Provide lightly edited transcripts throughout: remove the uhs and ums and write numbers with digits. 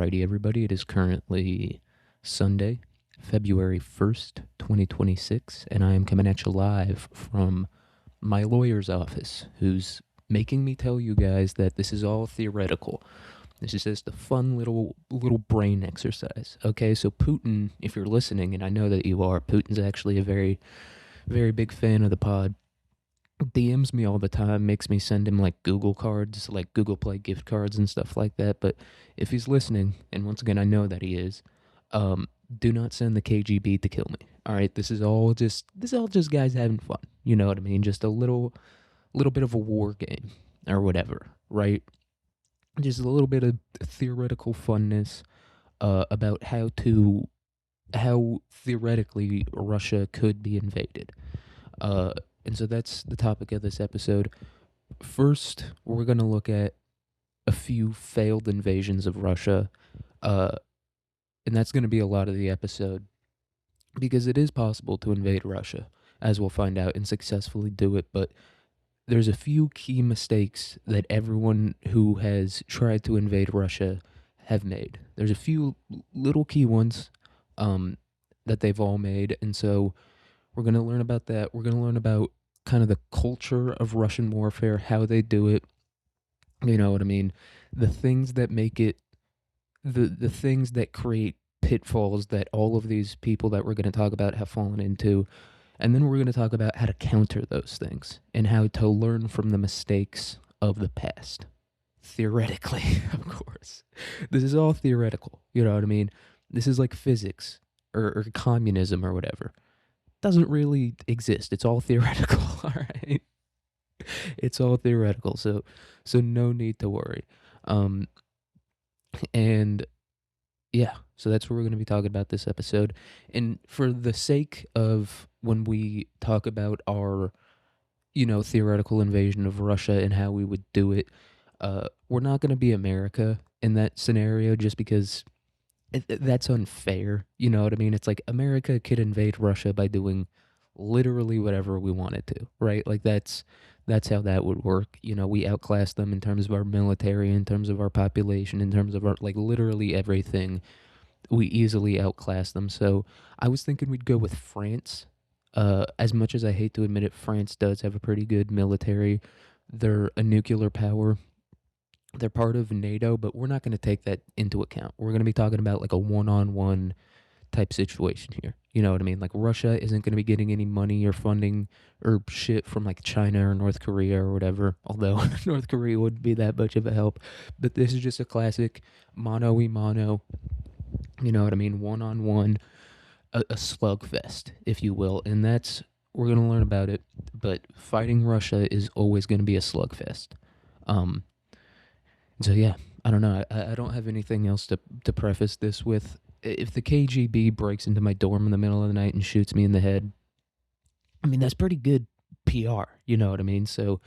Alrighty, everybody, it is currently Sunday, February 1st, 2026, and I am coming at you live from my lawyer's office, who's making me tell you guys that this is all theoretical. This is just a fun little brain exercise. Okay, so Putin, if you're listening, and I know that you are, Putin's actually a very big fan of the pod. DMs me all the time, makes me send him like Google cards, like Google Play gift cards and stuff like that. But if he's listening, and once again I know that he is, do not send the KGB to kill me. All right, this is all just guys having fun. You know what I mean? Just a little bit of a war game or whatever, right? Just a little bit of theoretical funness about how theoretically Russia could be invaded. Uh, and so that's the topic of this episode. First, we're going to look at a few failed invasions of Russia, uh, and that's going to be a lot of the episode because it is possible to invade Russia, as we'll find out, and successfully do it. But there's a few key mistakes that everyone who has tried to invade Russia have made. There's a few little key ones um, that they've all made, and so we're going to learn about that. We're going to learn about kind of the culture of Russian warfare, how they do it. You know what I mean? The things that make it, the things that create pitfalls that all of these people that we're going to talk about have fallen into. And then we're going to talk about how to counter those things and how to learn from the mistakes of the past. Theoretically, of course. This is all theoretical. You know what I mean? This is like physics or communism or whatever. Doesn't really exist. It's all theoretical, all right? It's all theoretical. So no need to worry. Um and yeah, so that's what we're going to be talking about this episode. And for the sake of when we talk about our, theoretical invasion of Russia and how we would do it, we're not going to be America in that scenario just because that's unfair. You know what I mean? It's like America could invade Russia by doing literally whatever we wanted to, right? Like that's how that would work. We outclass them in terms of our military, in terms of our population, in terms of our like literally everything. We easily outclass them. So I was thinking we'd go with France. As much as I hate to admit it, France does have a pretty good military. They're a nuclear power. They're part of NATO, but we're not going to take that into account. We're going to be talking about like a one-on-one type situation here. You know what I mean? Like Russia isn't going to be getting any money or funding or shit from like China or North Korea or whatever. Although North Korea wouldn't be that much of a help. But this is just a classic mano y mano. You know what I mean? One on one, a slugfest, if you will. And we're going to learn about it. But fighting Russia is always going to be a slugfest. Um, so yeah, I don't know. I don't have anything else to preface this with. If the KGB breaks into my dorm in the middle of the night and shoots me in the head, I mean that's pretty good PR. You know what I mean? So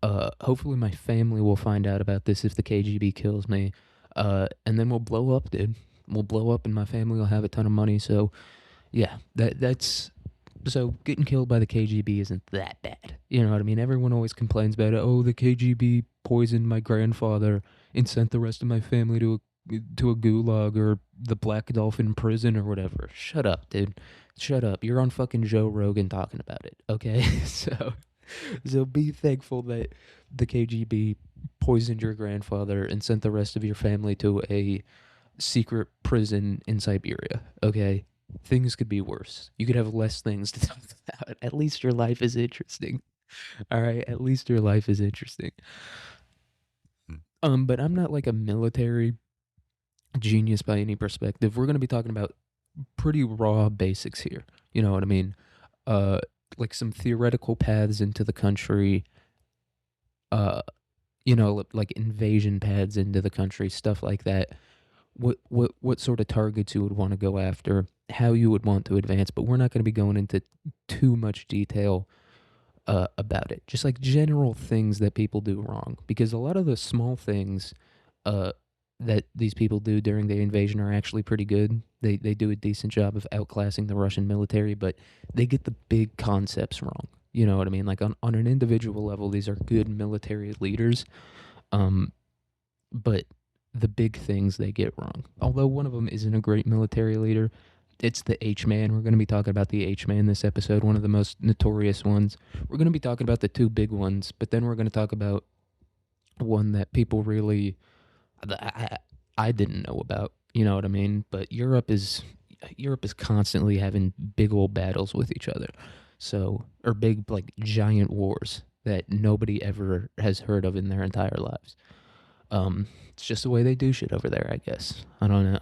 hopefully my family will find out about this if the KGB kills me, and then we'll blow up, dude. We'll blow up, and my family will have a ton of money. So yeah, that's so getting killed by the KGB isn't that bad. You know what I mean? Everyone always complains about it. Oh, the KGB poisoned my grandfather and sent the rest of my family to a gulag or the Black Dolphin prison or whatever. Shut up, dude. Shut up. You're on fucking Joe Rogan talking about it. Okay, so be thankful that the KGB poisoned your grandfather and sent the rest of your family to a secret prison in Siberia. Okay, things could be worse. You could have less things to talk about. At least your life is interesting. All right, at least your life is interesting. But I'm not like a military genius by any perspective. We're gonna be talking about pretty raw basics here. You know what I mean? Uh, like some theoretical paths into the country. Uh, like invasion paths into the country, stuff like that. What sort of targets you would want to go after, how you would want to advance, but we're not going to be going into too much detail about it. Just like general things that people do wrong, because a lot of the small things uh, that these people do during the invasion are actually pretty good. They do a decent job of outclassing the Russian military, but they get the big concepts wrong. You know what I mean? Like on an individual level, these are good military leaders, um, but the big things they get wrong. Although one of them isn't a great military leader, it's the H man. We're going to be talking about the H man this episode, one of the most notorious ones. We're going to be talking about the two big ones, but then we're going to talk about one that people really I, I didn't know about. You know what I mean? But Europe is constantly having big old battles with each other. So, or big like giant wars that nobody ever has heard of in their entire lives. It's just the way they do shit over there, I guess. I don't know.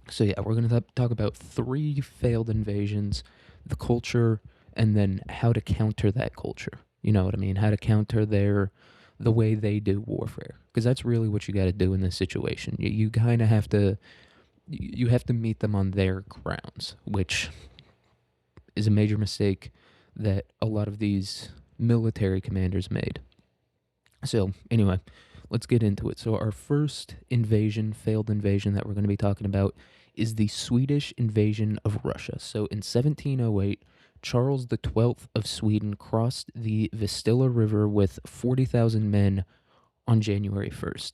So yeah, we're gonna talk about three failed invasions, the culture, and then how to counter that culture. You know what I mean? How to counter the way they do warfare, because that's really what you got to do in this situation. You kind of have to you have to meet them on their grounds, which is a major mistake that a lot of these military commanders made. So anyway, let's get into it. So our first invasion, failed invasion that we're going to be talking about is the Swedish invasion of Russia. So in 1708, Charles XII of Sweden crossed the Vistula River with 40,000 men on January 1st.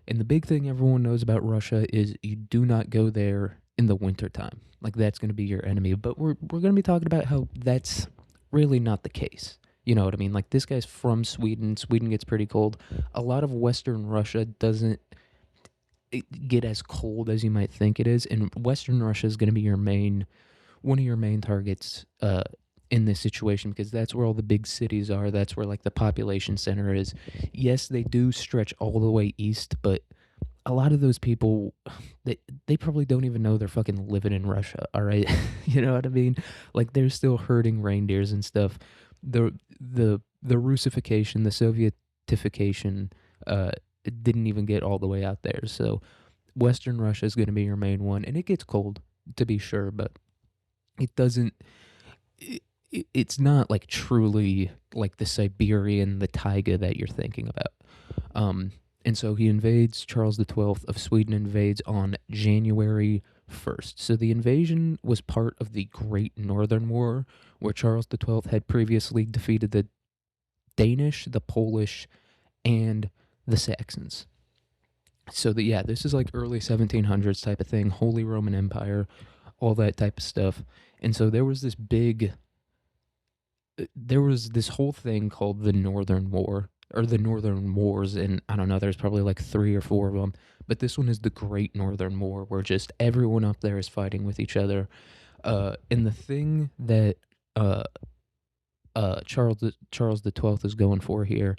And the big thing everyone knows about Russia is you do not go there in the wintertime. Like that's going to be your enemy. But we're going to be talking about how that's really not the case. You know what I mean? Like this guy's from Sweden. Sweden gets pretty cold. A lot of Western Russia doesn't get as cold as you might think it is, and Western Russia is going to be one of your main targets in this situation, because that's where all the big cities are. That's where like the population center is. Yes, they do stretch all the way east, but a lot of those people, they probably don't even know they're fucking living in Russia. All right, you know what I mean? Like they're still herding reindeers and stuff. The Russification, the Sovietification, it didn't even get all the way out there. So Western Russia is going to be your main one, and it gets cold to be sure, but it doesn't. It's not like truly like the Siberian, the taiga that you're thinking about. And so he invades. Charles XII of Sweden invades on January 1st. So the invasion was part of the Great Northern War, where Charles XII had previously defeated the Danish, the Polish, and the Saxons. So yeah, this is like early 1700s type of thing, Holy Roman Empire, all that type of stuff. And so there was this whole thing called the Northern War, or the Northern Wars, and I don't know, there's probably like three or four of them, but this one is the Great Northern War, where just everyone up there is fighting with each other. And the thing that uh, Charles the 12th is going for here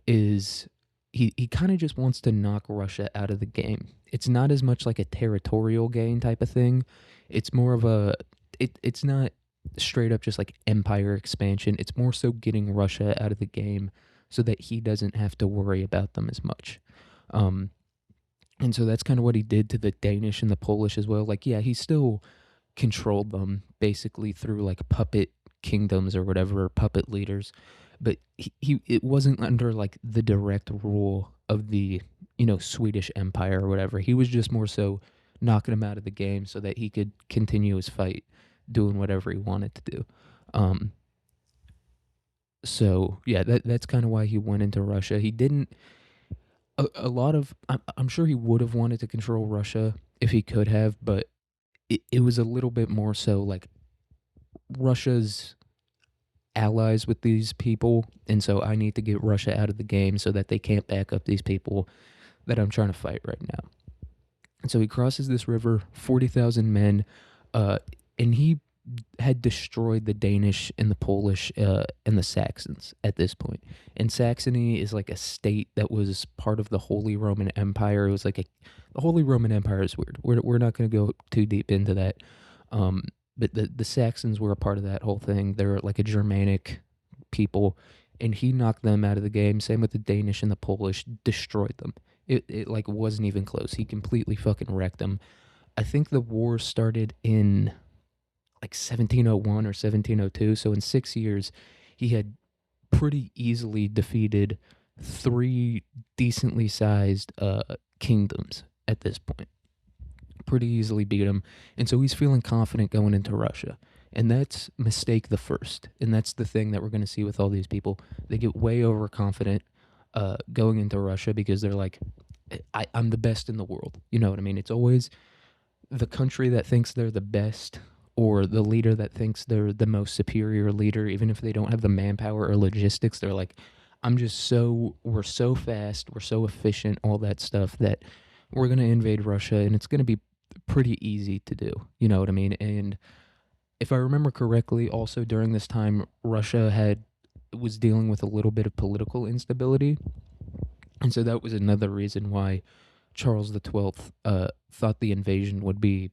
is he kind of just wants to knock Russia out of the game. It's not as much like a territorial gain type of thing. It's more of it's not straight up just like empire expansion. It's more so getting Russia out of the game so that he doesn't have to worry about them as much. Um, and so that's kind of what he did to the Danish and the Polish as well. Like, yeah, he still controlled them basically through like puppet kingdoms or whatever, puppet leaders, but he it wasn't under like the direct rule of the Swedish Empire or whatever. He was just more so knocking them out of the game so that he could continue his fight, doing whatever he wanted to do. Um, so yeah, that's kind of why he went into Russia. He didn't a lot of I'm sure he would have wanted to control Russia if he could have, but it was a little bit more so like Russia's allies with these people, and so I need to get Russia out of the game so that they can't back up these people that I'm trying to fight right now. And so he crosses this river, 40,000 men, uh, and he had destroyed the Danish and the Polish and the Saxons at this point. And Saxony is like a state that was part of the Holy Roman Empire. It was like the Holy Roman Empire is weird. We're not going to go too deep into that. Um, but the Saxons were a part of that whole thing. They're like a Germanic people, and he knocked them out of the game. Same with the Danish and the Polish, destroyed them. It like wasn't even close. He completely fucking wrecked them. I think the war started in like 1701 or 1702. So in 6 years, he had pretty easily defeated three decently sized kingdoms at this point. Pretty easily beat him. And so he's feeling confident going into Russia. And that's mistake the first. And that's the thing that we're going to see with all these people. They get way overconfident going into Russia because they're like, I'm the best in the world. You know what I mean? It's always the country that thinks they're the best, or the leader that thinks they're the most superior leader, even if they don't have the manpower or logistics. They're like, we're so fast, we're so efficient, all that stuff, that we're going to invade Russia and it's going to be pretty easy to do. You know what I mean? And if I remember correctly, also during this time, Russia was dealing with a little bit of political instability. And so that was another reason why Charles XII thought the invasion would be,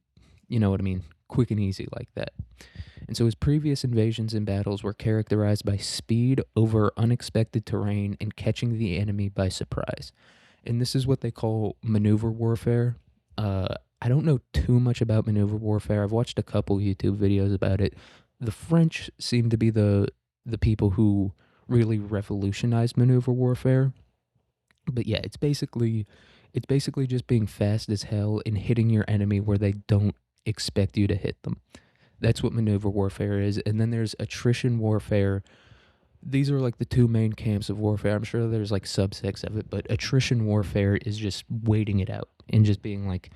you know what I mean, quick and easy like that. And so his previous invasions and battles were characterized by speed over unexpected terrain and catching the enemy by surprise. And this is what they call maneuver warfare. I don't know too much about maneuver warfare. I've watched a couple YouTube videos about it. The French seem to be the people who really revolutionized maneuver warfare. But yeah, it's basically just being fast as hell and hitting your enemy where they don't expect you to hit them. That's what maneuver warfare is. And then there's attrition warfare. These are like the two main camps of warfare. I'm sure there's like subsects of it, but attrition warfare is just waiting it out and just being like,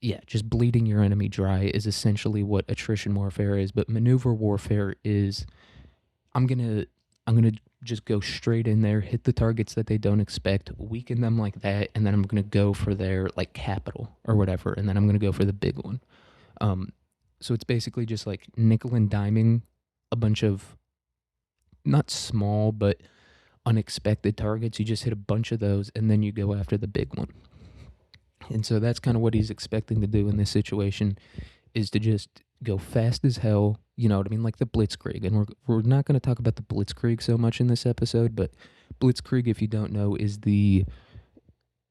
yeah, just bleeding your enemy dry is essentially what attrition warfare is. But maneuver warfare is, I'm gonna I'm gonna just go straight in there, hit the targets that they don't expect, weaken them like that, and then I'm gonna go for their like capital or whatever, and then I'm gonna go for the big one. Um, so it's basically just like nickel and diming a bunch of not small but unexpected targets. You just hit a bunch of those, and then you go after the big one. And so that's kind of what he's expecting to do in this situation, is to just go fast as hell. You know what I mean? Like the Blitzkrieg. And we're not going to talk about the Blitzkrieg so much in this episode, but Blitzkrieg, if you don't know, is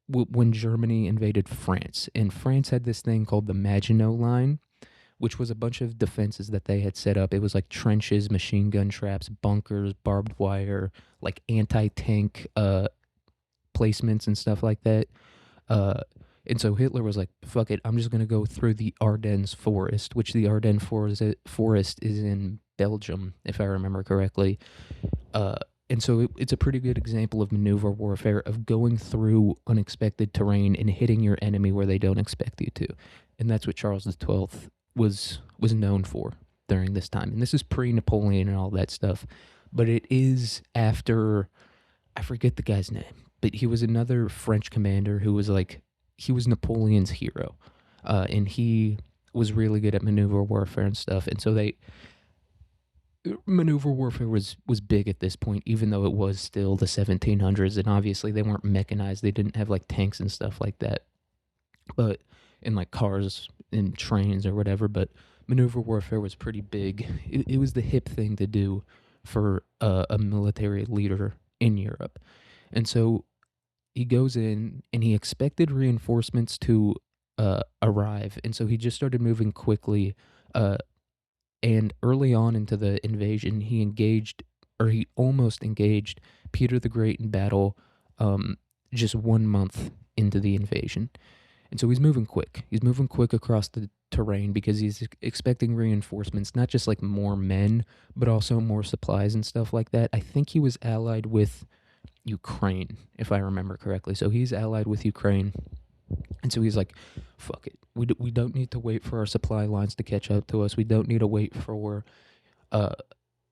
when Germany invaded France. And France had this thing called the Maginot Line, which was a bunch of defenses that they had set up. It was like trenches, machine gun traps, bunkers, barbed wire, like anti tank placements and stuff like that. Uh, and so Hitler was like, fuck it, I'm just going to go through the Ardennes forest, which the Ardennes forest is in Belgium, if I remember correctly. Uh, and so it's a pretty good example of maneuver warfare, of going through unexpected terrain and hitting your enemy where they don't expect you to. And that's what Charles XII was known for during this time. And this is pre-Napoleon and all that stuff. But it is after, I forget the guy's name, but he was another French commander who was like, he was Napoleon's hero, and he was really good at maneuver warfare and stuff. And so maneuver warfare was big at this point, even though it was still the 1700s, and obviously they weren't mechanized. They didn't have like tanks and stuff like that, but in like cars and trains or whatever. But maneuver warfare was pretty big. It was the hip thing to do for a military leader in Europe. And so he goes in and he expected reinforcements to arrive, and so he just started moving quickly. Uh, and early on into the invasion, he almost engaged Peter the Great in battle, just 1 month into the invasion. And so he's moving quick. He's moving quick across the terrain because he's expecting reinforcements, not just like more men, but also more supplies and stuff like that. I think he was allied with Ukraine, if I remember correctly. So he's allied with Ukraine. And so he's like, fuck it. We don't need to wait for our supply lines to catch up to us. We don't need to wait for uh,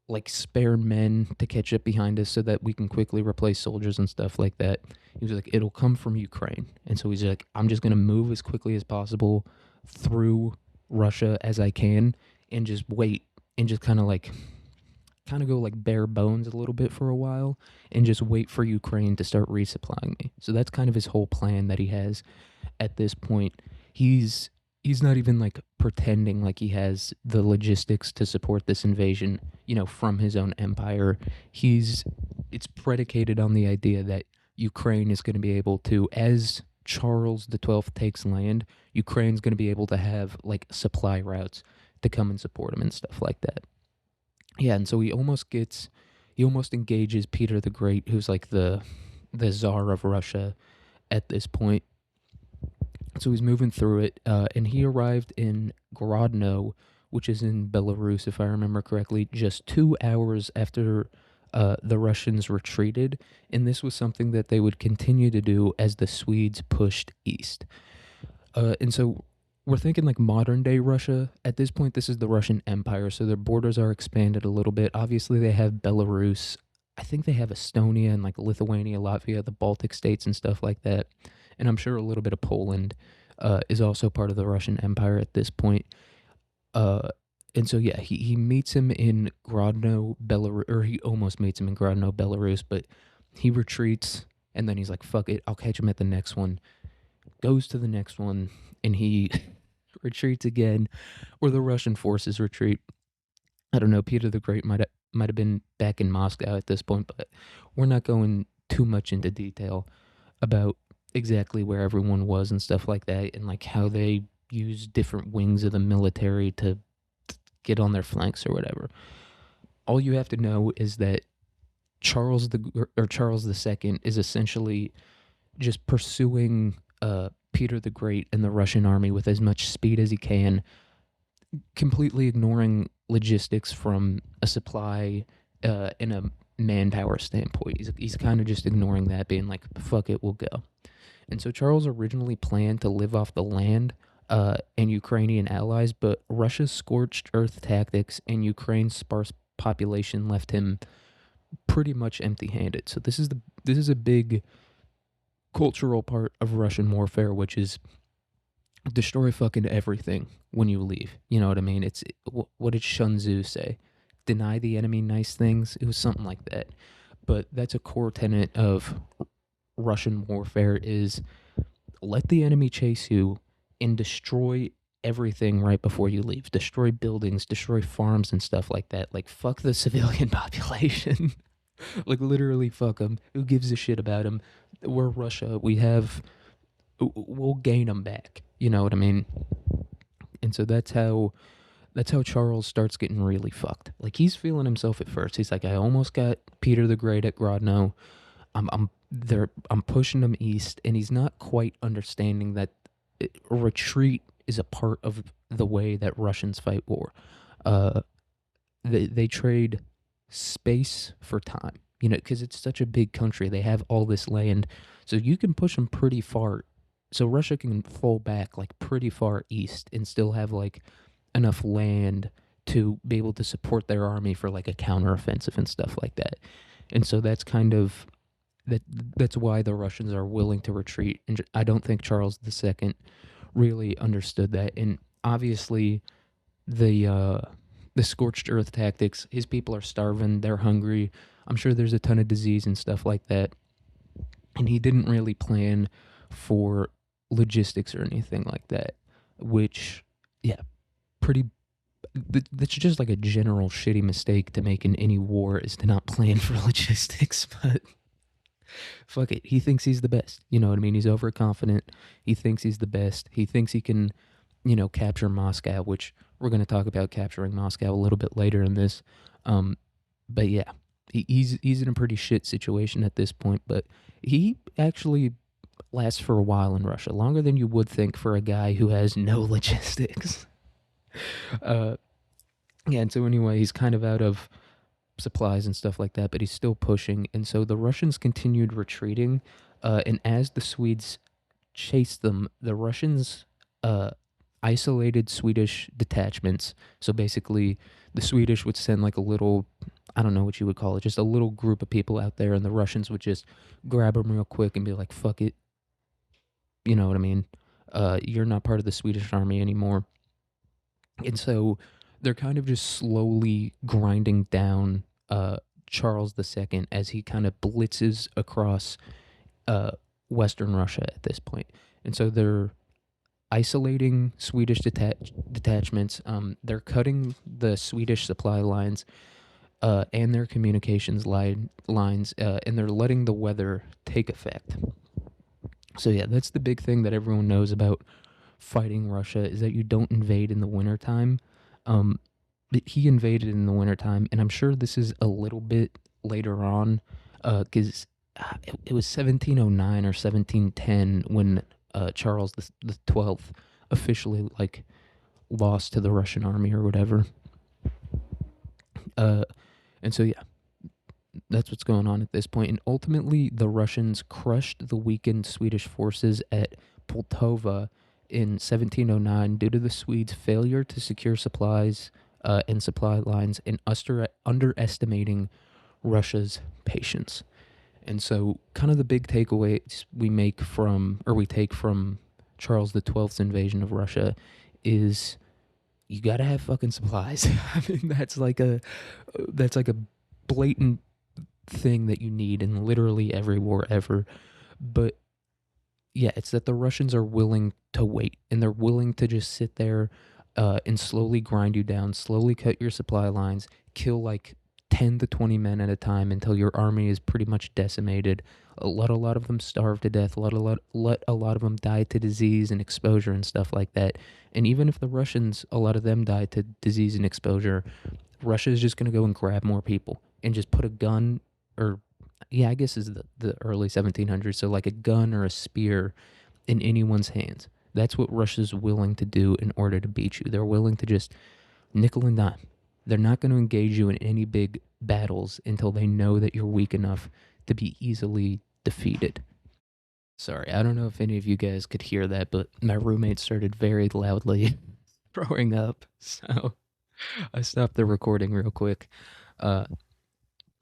like spare men to catch up behind us so that we can quickly replace soldiers and stuff like that. He was like, it'll come from Ukraine. And so he's like, I'm just going to move as quickly as possible through Russia as I can and just wait and just kind of go like bare bones a little bit for a while and just wait for Ukraine to start resupplying me. So that's kind of his whole plan that he has at this point. He's not even like pretending like he has the logistics to support this invasion, from his own empire. It's predicated on the idea that Ukraine is going to be able to, as Charles XII takes land, Ukraine's going to be able to have like supply routes to come and support him and stuff like that. Yeah, and so he almost engages Peter the Great, who's like the czar of Russia at this point. So he's moving through it, and he arrived in Grodno, which is in Belarus, if I remember correctly, just 2 hours after the Russians retreated, and this was something that they would continue to do as the Swedes pushed east. And so we're thinking like modern day Russia. At this point, this is the Russian Empire, so their borders are expanded a little bit. Obviously, they have Belarus. I think they have Estonia and like Lithuania, Latvia, the Baltic states, and stuff like that. And I'm sure a little bit of Poland is also part of the Russian Empire at this point. Uh, and so yeah, he meets him in Grodno, Belarus, or he almost meets him in Grodno, Belarus, but he retreats, and then he's like, "Fuck it, I'll catch him at the next one." Goes to the next one, and he retreats again, or the Russian forces retreat. I don't know. Peter the Great might have been back in Moscow at this point, but we're not going too much into detail about exactly where everyone was and stuff like that, and like how they use different wings of the military to get on their flanks or whatever. All you have to know is that Charles the Second is essentially just pursuing Peter the Great and the Russian army with as much speed as he can, completely ignoring logistics from a supply and a manpower standpoint. He's kind of just ignoring that, being like, "Fuck it, we'll go." And so Charles originally planned to live off the land and Ukrainian allies, but Russia's scorched earth tactics and Ukraine's sparse population left him pretty much empty-handed. So this is a big cultural part of Russian warfare, which is destroy fucking everything when you leave. You know what I mean? What did Sun Tzu say? Deny the enemy nice things. It was something like that. But that's a core tenet of Russian warfare: is let the enemy chase you and destroy everything right before you leave. Destroy buildings, destroy farms and stuff like that. Like fuck the civilian population. Like literally fuck them. Who gives a shit about them? We're Russia. We'll gain them back. You know what I mean? And so that's how Charles starts getting really fucked. Like he's feeling himself at first. He's like, I almost got Peter the Great at Grodno. I'm pushing him east, and he's not quite understanding that retreat is a part of the way that Russians fight war. Uh, they trade space for time, because it's such a big country. They have all this land, so you can push them pretty far. So Russia can fall back like pretty far east and still have like enough land to be able to support their army for like a counteroffensive and stuff like that. And so that's kind of that's why the Russians are willing to retreat. And I don't think Charles II really understood that. And obviously, the scorched earth tactics. His people are starving. They're hungry. I'm sure there's a ton of disease and stuff like that. And he didn't really plan for logistics or anything like that. Which, yeah, pretty. That's just like a general shitty mistake to make in any war, is to not plan for logistics. But fuck it. He thinks he's the best. You know what I mean? He's overconfident. He thinks he's the best. He thinks he can, capture Moscow, which we're going to talk about capturing Moscow a little bit later in this. But yeah, he's in a pretty shit situation at this point, but he actually lasts for a while in Russia, longer than you would think for a guy who has no logistics. uh, yeah, and so anyway, he's kind of out of supplies and stuff like that, but he's still pushing. And so the Russians continued retreating, and as the Swedes chased them, the Russians isolated Swedish detachments. So basically, the Swedish would send like a little, I don't know what you would call it, just a little group of people out there, and the Russians would just grab them real quick and be like, fuck it. You know what I mean? You're not part of the Swedish army anymore. And so they're kind of just slowly grinding down Charles II as he kind of blitzes across Western Russia at this point. And so they're isolating Swedish detachments. They're cutting the Swedish supply lines and their communications lines, and they're letting the weather take effect. So yeah, that's the big thing that everyone knows about fighting Russia, is that you don't invade in the wintertime. He invaded in the wintertime, and I'm sure this is a little bit later on, because it was 1709 or 1710 when Charles the 12th officially like lost to the Russian army or whatever. And so yeah, That's what's going on at this point. And ultimately, the Russians crushed the weakened Swedish forces at Poltava in 1709 due to the Swedes' failure to secure supplies and supply lines and underestimating Russia's patience. And so, kind of the big takeaways we take from Charles XII's invasion of Russia is you gotta have fucking supplies. I mean, that's like a blatant thing that you need in literally every war ever. But yeah, it's that the Russians are willing to wait and they're willing to just sit there and slowly grind you down, slowly cut your supply lines, kill like 10 to 20 men at a time until your army is pretty much decimated. Let a lot of them starve to death, let a lot of them die to disease and exposure and stuff like that. And even if the Russians, a lot of them die to disease and exposure, Russia is just going to go and grab more people and just put a gun or yeah, I guess is the early 1700s. So like a gun or a spear in anyone's hands. That's what Russia's willing to do in order to beat you. They're willing to just nickel and dime. They're not going to engage you in any big battles until they know that you're weak enough to be easily defeated. Sorry, I don't know if any of you guys could hear that, but my roommate started very loudly throwing up. So I stopped the recording real quick. Uh,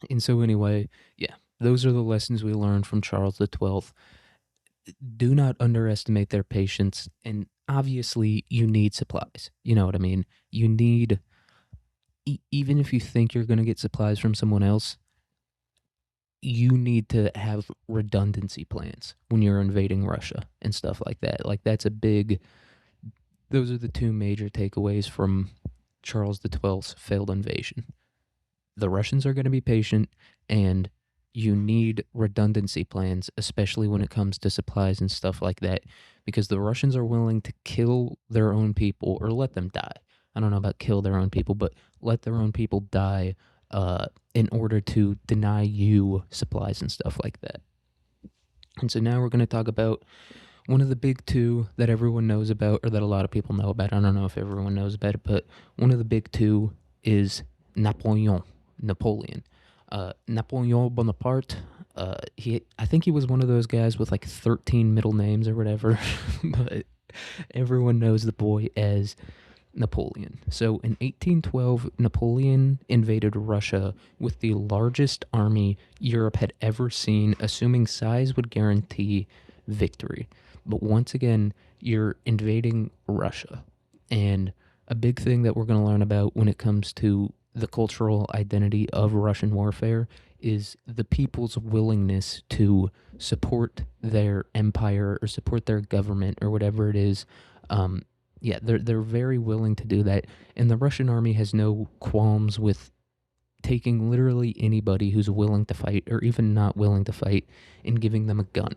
and so, anyway, yeah, those are the lessons we learned from Charles XII. Do not underestimate their patience. And obviously, you need supplies. You know what I mean? You need, even if you think you're going to get supplies from someone else, you need to have redundancy plans when you're invading Russia and stuff like that. Like, those are the two major takeaways from Charles XII's failed invasion. The Russians are going to be patient, and you need redundancy plans, especially when it comes to supplies and stuff like that, because the Russians are willing to kill their own people or let them die. I don't know about kill their own people, but let their own people die in order to deny you supplies and stuff like that. And so now we're going to talk about one of the big two that everyone knows about, or that a lot of people know about. I don't know if everyone knows about it, but one of the big two is Napoleon. Napoleon Bonaparte. I think he was one of those guys with like 13 middle names or whatever, but everyone knows the boy as Napoleon. So in 1812, Napoleon invaded Russia with the largest army Europe had ever seen, assuming size would guarantee victory. But once again, you're invading Russia. And a big thing that we're going to learn about when it comes to the cultural identity of Russian warfare is the people's willingness to support their empire or support their government or whatever it is. Yeah, they're very willing to do that, and the Russian army has no qualms with taking literally anybody who's willing to fight or even not willing to fight and giving them a gun.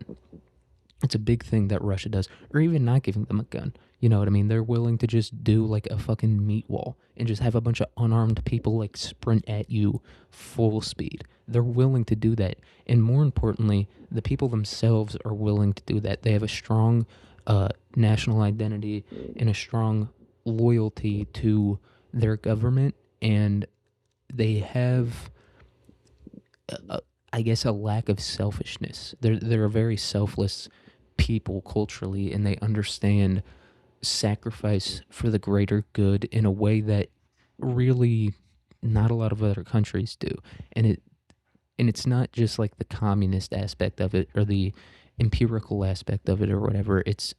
It's a big thing that Russia does, or even not giving them a gun. You know what I mean? They're willing to just do like a fucking meat wall and just have a bunch of unarmed people like sprint at you full speed. They're willing to do that. And more importantly, the people themselves are willing to do that. They have a strong national identity and a strong loyalty to their government, and they have I guess a lack of selfishness. They're a very selfless people culturally, and they understand sacrifice for the greater good in a way that really not a lot of other countries do. And it's not just like the communist aspect of it or the empirical aspect of it or whatever. It's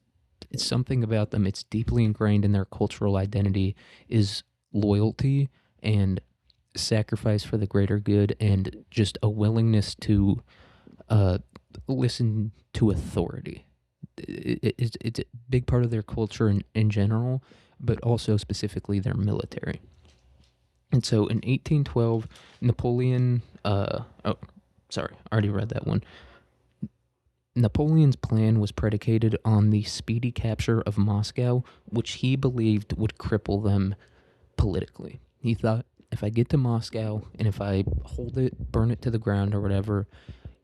something about them. It's deeply ingrained in their cultural identity is loyalty and sacrifice for the greater good and just a willingness to listen to authority. It's a big part of their culture in general, but also specifically their military. And so in 1812, Napoleon, sorry, I already read that one. Napoleon's plan was predicated on the speedy capture of Moscow, which he believed would cripple them politically. He thought, if I get to Moscow and if I hold it, burn it to the ground or whatever,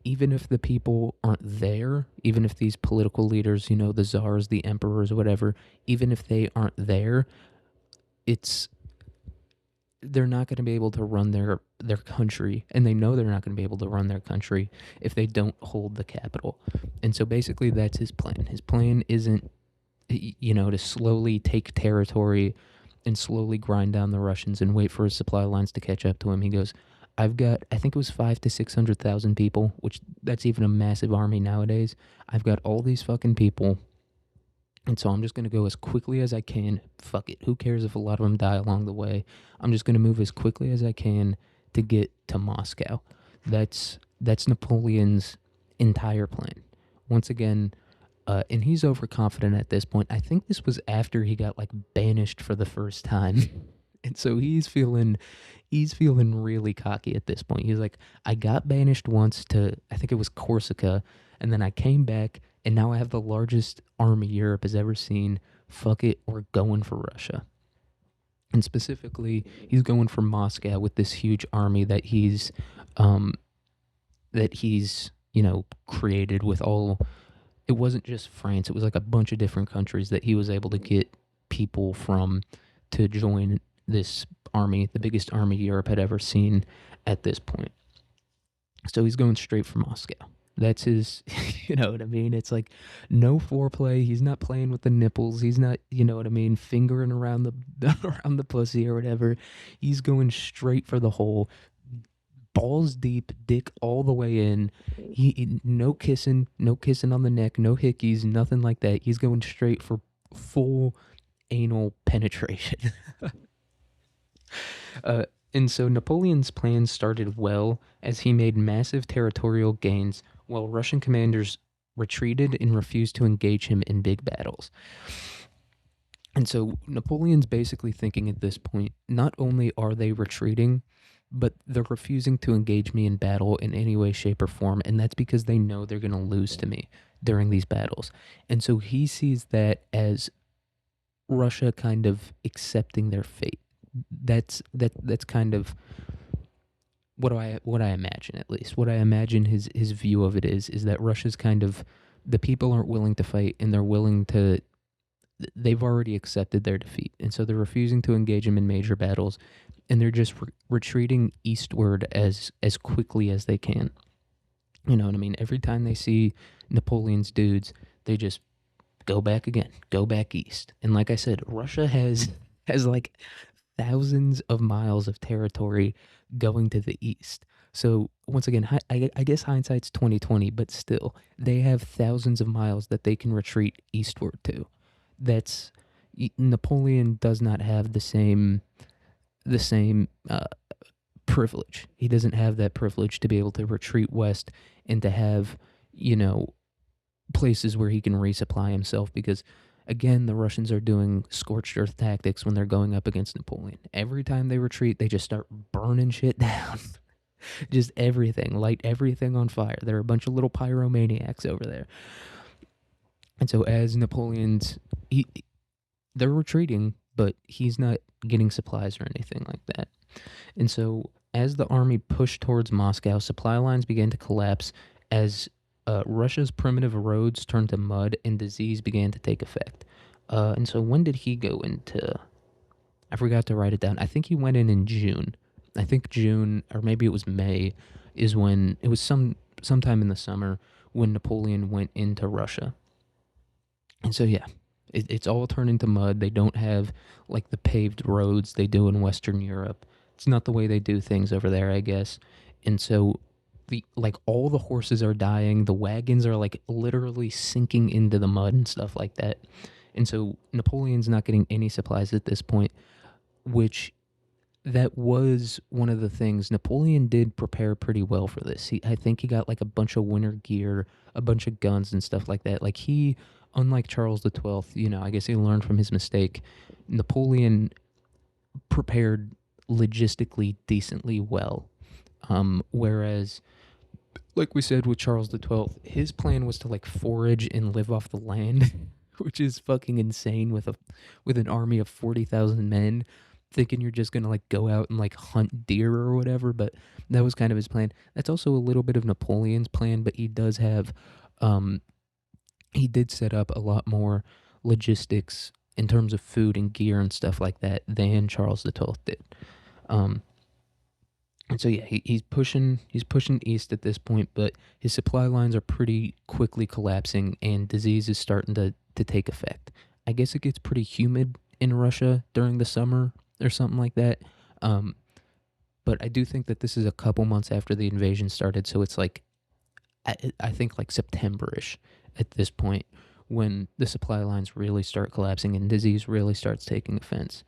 even if the people aren't there, even if these political leaders, the czars, the emperors, whatever, even if they aren't there, it's they're not going to be able to run their country, and they know they're not going to be able to run their country if they don't hold the capital. And so basically that's his plan. His plan isn't to slowly take territory and slowly grind down the Russians and wait for his supply lines to catch up to him. He goes, I've got, I think it was 5 to 600,000 people, which that's even a massive army nowadays. I've got all these fucking people, and so I'm just gonna go as quickly as I can. Fuck it, who cares if a lot of them die along the way? I'm just gonna move as quickly as I can to get to Moscow. That's Napoleon's entire plan. Once again, and he's overconfident at this point. I think this was after he got like banished for the first time. And so he's feeling really cocky at this point. He's like, I got banished once to, I think it was Corsica, and then I came back, and now I have the largest army Europe has ever seen. Fuck it, we're going for Russia. And specifically, he's going for Moscow with this huge army um, that he's created with all. It wasn't just France; it was like a bunch of different countries that he was able to get people from to join this army, the biggest army Europe had ever seen at this point. So he's going straight for Moscow. That's his, you know what I mean? It's like no foreplay. He's not playing with the nipples. He's not, you know what I mean, fingering around the around the pussy or whatever. He's going straight for the hole, balls deep, dick all the way in. No kissing, no kissing on the neck, no hickeys, nothing like that. He's going straight for full anal penetration. Uh, and so Napoleon's plan started well as he made massive territorial gains while Russian commanders retreated and refused to engage him in big battles. And so Napoleon's basically thinking at this point, not only are they retreating, but they're refusing to engage me in battle in any way, shape, or form. And that's because they know they're going to lose to me during these battles. And so he sees that as Russia kind of accepting their fate. That's kind of what I imagine, at least. What I imagine his view of it is that Russia's kind of, the people aren't willing to fight, and they've already accepted their defeat, and so they're refusing to engage him in major battles, and they're just retreating eastward as quickly as they can. You know what I mean? Every time they see Napoleon's dudes, they just go back again, go back east. And like I said, Russia has like thousands of miles of territory going to the east. So once again, I guess hindsight's 2020, but still, they have thousands of miles that they can retreat eastward to. That's Napoleon does not have the same privilege. He doesn't have that privilege to be able to retreat west and to have you know places where he can resupply himself, because again, the Russians are doing scorched earth tactics when they're going up against Napoleon. Every time they retreat, they just start burning shit down. Just everything, light everything on fire. They're a bunch of little pyromaniacs over there. And so as they're retreating, but he's not getting supplies or anything like that. And so as the army pushed towards Moscow, supply lines began to collapse as Russia's primitive roads turned to mud and disease began to take effect. And so when did he go into? I forgot to write it down. I think he went in June. I think June, or maybe it was May, is when it was sometime in the summer when Napoleon went into Russia. And so yeah, it's all turned into mud. They don't have like the paved roads they do in Western Europe. It's not the way they do things over there, I guess. And so all the horses are dying. The wagons are like literally sinking into the mud and stuff like that. And so Napoleon's not getting any supplies at this point, which that was one of the things. Napoleon did prepare pretty well for this. I think he got like a bunch of winter gear, a bunch of guns and stuff like that. Like he, unlike Charles the 12th, I guess he learned from his mistake. Napoleon prepared logistically decently well. Whereas, like we said with Charles the 12th, his plan was to like forage and live off the land, which is fucking insane with an army of 40,000 men, thinking you're just gonna like go out and like hunt deer or whatever. But that was kind of his plan. That's also a little bit of Napoleon's plan, but he did set up a lot more logistics in terms of food and gear and stuff like that than Charles the 12th did. Um, and so yeah, he's pushing east at this point, but his supply lines are pretty quickly collapsing, and disease is starting to take effect. I guess it gets pretty humid in Russia during the summer or something like that. Um, but I do think that this is a couple months after the invasion started, so it's like I think like September-ish at this point when the supply lines really start collapsing and disease really starts taking offense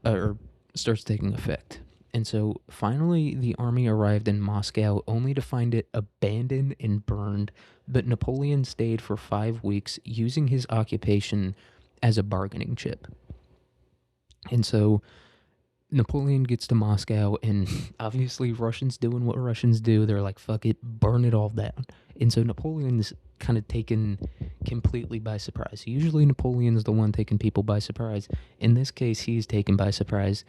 or starts taking effect. And so finally, the army arrived in Moscow only to find it abandoned and burned. But Napoleon stayed for 5 weeks, using his occupation as a bargaining chip. And so Napoleon gets to Moscow, and obviously Russians doing what Russians do. They're like, fuck it, burn it all down. And so Napoleon's kind of taken completely by surprise. Usually Napoleon's the one taking people by surprise. In this case, he's taken by surprise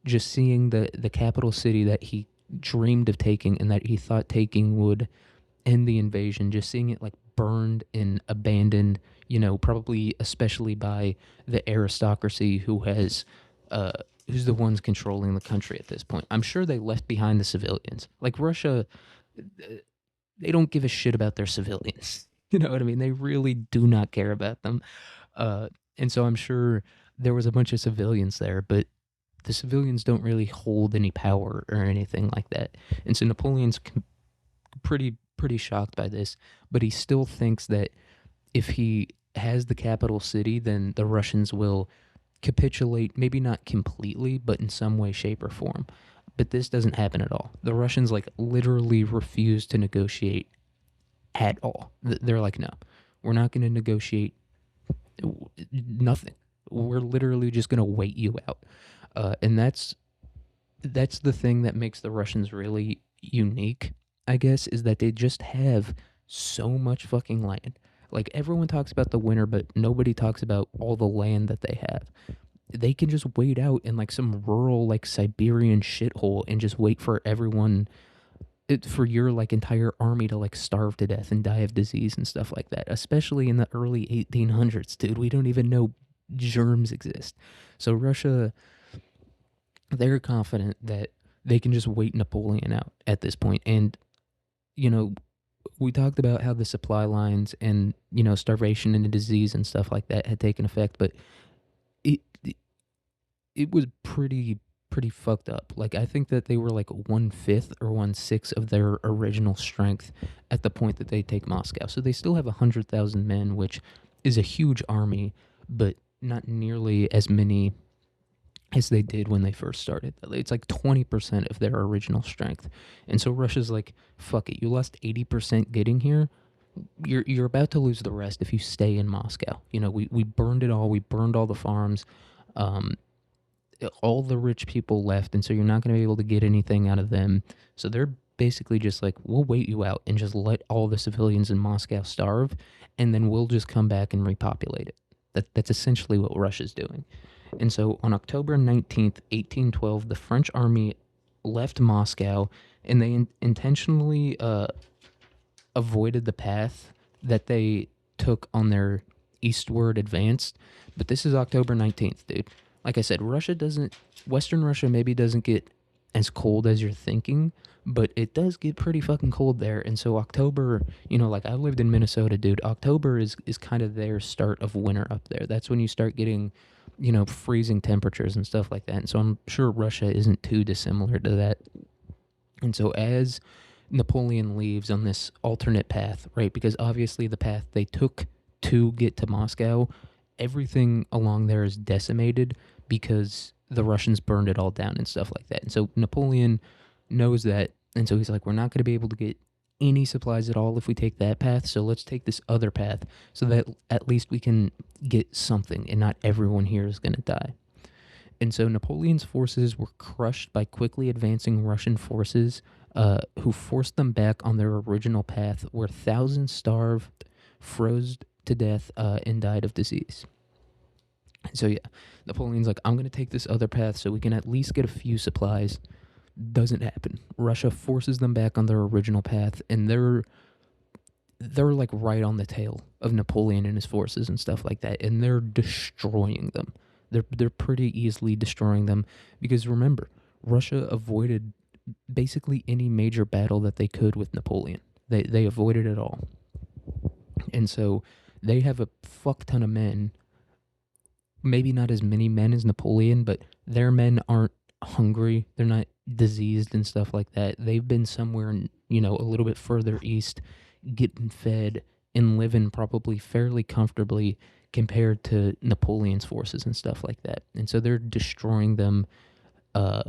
just seeing the capital city that he dreamed of taking and that he thought taking would end the invasion, just seeing it like burned and abandoned, probably especially by the aristocracy uh who's the ones controlling the country at this point. I'm sure they left behind the civilians. Like Russia, they don't give a shit about their civilians. You know what I mean? They really do not care about them. And so I'm sure there was a bunch of civilians there, but the civilians don't really hold any power or anything like that. And so Napoleon's pretty shocked by this, but he still thinks that if he has the capital city, then the Russians will capitulate, maybe not completely, but in some way, shape, or form. But this doesn't happen at all. The Russians like literally refuse to negotiate at all. They're like, no, we're not going to negotiate nothing. We're literally just going to wait you out. And that's the thing that makes the Russians really unique, I guess, is that they just have so much fucking land. Like everyone talks about the winter, but nobody talks about all the land that they have. They can just wait out in like some rural like Siberian shithole and just wait for everyone for your like entire army to like starve to death and die of disease and stuff like that. Especially in the early 1800s, dude. We don't even know germs exist. So Russia, they're confident that they can just wait Napoleon out at this point. And, you know, we talked about how the supply lines and, starvation and disease and stuff like that had taken effect, but it it was pretty fucked up. Like I think that they were like 1/5 or 1/6 of their original strength at the point that they take Moscow. So they still have 100,000 men, which is a huge army, but not nearly as many as they did when they first started. It's like 20% of their original strength. And so Russia's like, fuck it, you lost 80% getting here. You're about to lose the rest if you stay in Moscow. We burned it all. We burned all the farms. Um, all the rich people left, and so you're not going to be able to get anything out of them. So they're basically just like, we'll wait you out and just let all the civilians in Moscow starve, and then we'll just come back and repopulate it. That's essentially what Russia's doing. And so on October 19th, 1812, the French army left Moscow, and they intentionally avoided the path that they took on their eastward advance. But this is October 19th, dude. Like I said, Western Russia maybe doesn't get as cold as you're thinking, but it does get pretty fucking cold there. And so October, like I lived in Minnesota, dude. October is kind of their start of winter up there. That's when you start getting, freezing temperatures and stuff like that. And so I'm sure Russia isn't too dissimilar to that. And so as Napoleon leaves on this alternate path, right? Because obviously the path they took to get to Moscow, everything along there is decimated because the Russians burned it all down and stuff like that. And so Napoleon knows that. And so he's like, we're not going to be able to get any supplies at all if we take that path. So let's take this other path so that at least we can get something and not everyone here is going to die. And so Napoleon's forces were crushed by quickly advancing Russian forces who forced them back on their original path, where thousands starved, froze to death, and died of disease. So yeah, Napoleon's like, I'm going to take this other path so we can at least get a few supplies. Doesn't happen. Russia forces them back on their original path, and they're like right on the tail of Napoleon and his forces and stuff like that, and they're destroying them. They're pretty easily destroying them because remember, Russia avoided basically any major battle that they could with Napoleon. They avoided it all. And so they have a fuck ton of men, maybe not as many men as Napoleon, but their men aren't hungry. They're not diseased and stuff like that. They've been somewhere, a little bit further east, getting fed and living probably fairly comfortably compared to Napoleon's forces and stuff like that. And so they're destroying them, uh,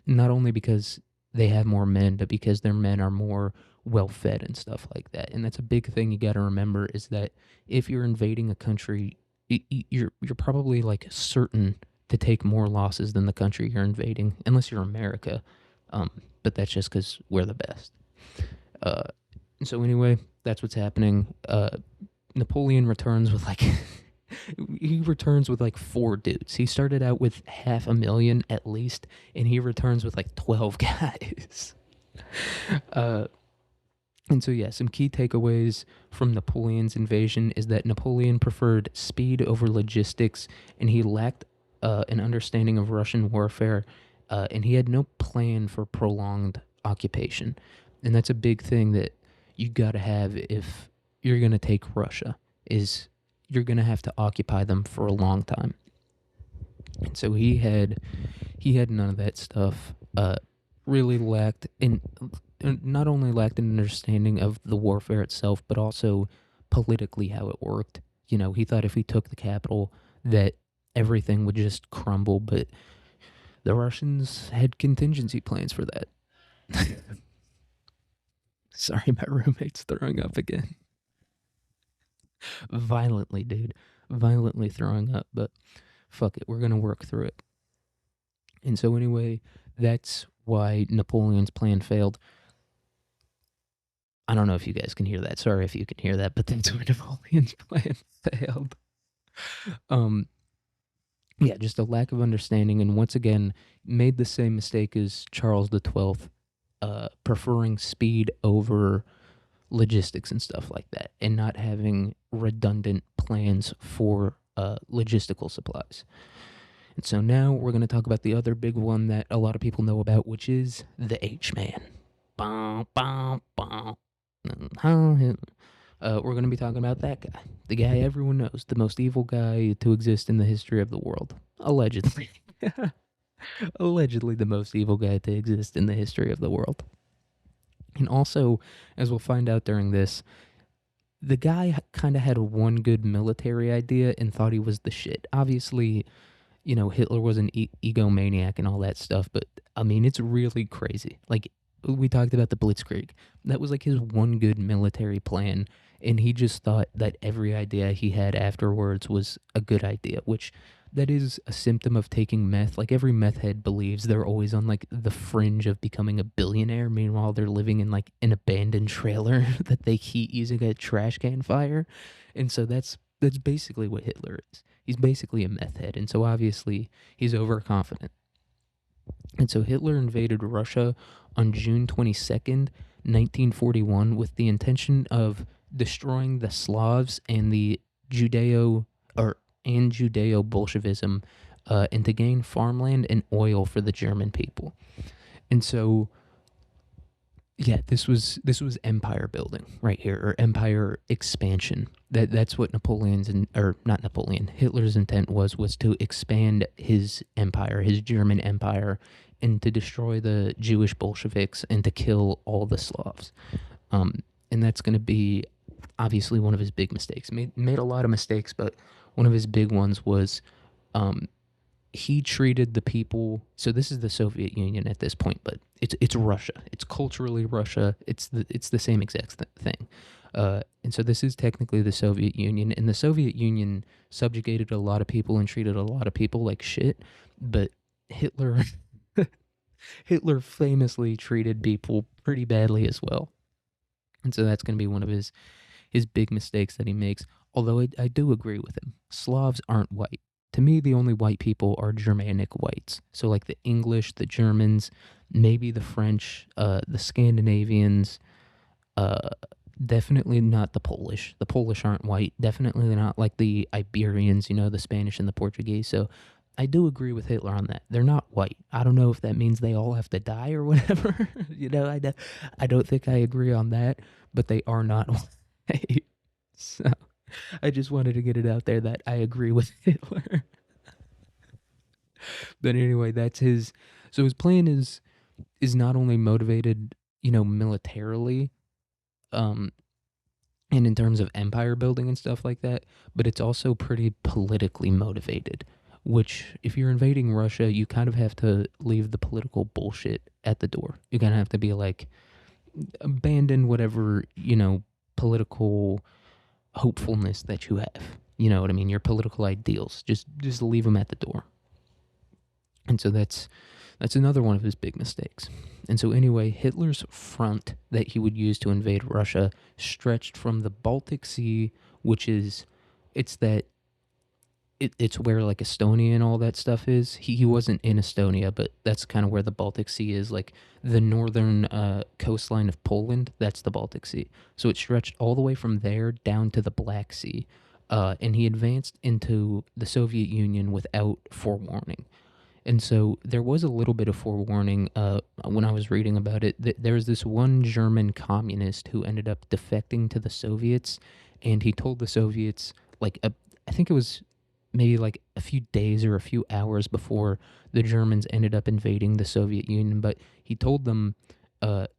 not only because they have more men, but because their men are more well fed and stuff like that. And that's a big thing you got to remember is that if you're invading a country, you're probably like certain to take more losses than the country you're invading, unless you're America. But that's just because we're the best. Uh, so anyway, that's what's happening. Napoleon returns with like he returns with like four dudes. He started out with 500,000 at least, and he returns with like 12 guys. uh, and so, yeah, some key takeaways from Napoleon's invasion is that Napoleon preferred speed over logistics, and he lacked an understanding of Russian warfare, and he had no plan for prolonged occupation. And that's a big thing that you got to have if you're going to take Russia, is you're going to have to occupy them for a long time. And so he had none of that stuff. Really lacked in not only lacked an understanding of the warfare itself, but also politically how it worked. He thought if he took the capital that everything would just crumble, but the Russians had contingency plans for that. Sorry, my roommate's throwing up again. Violently, dude. Violently throwing up, but fuck it, we're gonna work through it. And so anyway, that's why Napoleon's plan failed. I don't know if you guys can hear that. Sorry if you can hear that, but that's why Napoleon's plan failed. Um, yeah, just a lack of understanding, and once again, made the same mistake as Charles XII, preferring speed over logistics and stuff like that, and not having redundant plans for logistical supplies. And so now we're going to talk about the other big one that a lot of people know about, which is the H Man. We're going to be talking about that guy. The guy everyone knows, the most evil guy to exist in the history of the world. Allegedly. Allegedly the most evil guy to exist in the history of the world. And also, as we'll find out during this, the guy kind of had one good military idea and thought he was the shit. Obviously, Hitler was an egomaniac and all that stuff, but I mean, it's really crazy. Like, we talked about the Blitzkrieg. That was like his one good military plan, and he just thought that every idea he had afterwards was a good idea, which that is a symptom of taking meth. Like, every meth head believes they're always on like the fringe of becoming a billionaire. Meanwhile, they're living in like an abandoned trailer that they heat using a trash can fire. And so that's basically what Hitler is. He's basically a meth head, and so obviously he's overconfident. And so Hitler invaded Russia on June 22nd, 1941, with the intention of destroying the Slavs and the Judeo Bolshevism, and to gain farmland and oil for the German people. And so, yeah, this was empire building right here, or empire expansion. That's what Hitler's intent was to expand his empire, his German empire, and to destroy the Jewish Bolsheviks and to kill all the Slavs. And that's going to be obviously one of his big mistakes. Made a lot of mistakes, but one of his big ones was, he treated the people. So this is the Soviet Union at this point, but it's Russia. It's culturally Russia. It's the same exact thing. And so this is technically the Soviet Union, and the Soviet Union subjugated a lot of people and treated a lot of people like shit. But Hitler Hitler famously treated people pretty badly as well. And so that's going to be one of his big mistakes that he makes. Although I do agree with him. Slavs aren't white. To me, the only white people are Germanic whites. So like the English, the Germans, maybe the French, the Scandinavians, definitely not the Polish. The Polish aren't white. Definitely not like the Iberians, the Spanish and the Portuguese. So I do agree with Hitler on that. They're not white. I don't know if that means they all have to die or whatever. I don't think I agree on that, but they are not white. So I just wanted to get it out there that I agree with Hitler. But anyway, that's his. So his plan is not only motivated, militarily, um, and in terms of empire building and stuff like that, but it's also pretty politically motivated. Which, if you're invading Russia, you kind of have to leave the political bullshit at the door. You're gonna have to be like, abandon whatever, political hopefulness that you have. You know what I mean? Your political ideals. Just leave them at the door. And so that's another one of his big mistakes. And so anyway, Hitler's front that he would use to invade Russia stretched from the Baltic Sea, which is it's that it's where like Estonia and all that stuff is. He wasn't in Estonia, but that's kind of where the Baltic Sea is, like the northern coastline of Poland. That's the Baltic Sea. So it stretched all the way from there down to the Black Sea, and he advanced into the Soviet Union without forewarning. And so there was a little bit of forewarning when I was reading about it. There was this one German communist who ended up defecting to the Soviets, and he told the Soviets, I think it was maybe like a few days or a few hours before the Germans ended up invading the Soviet Union, but he told them that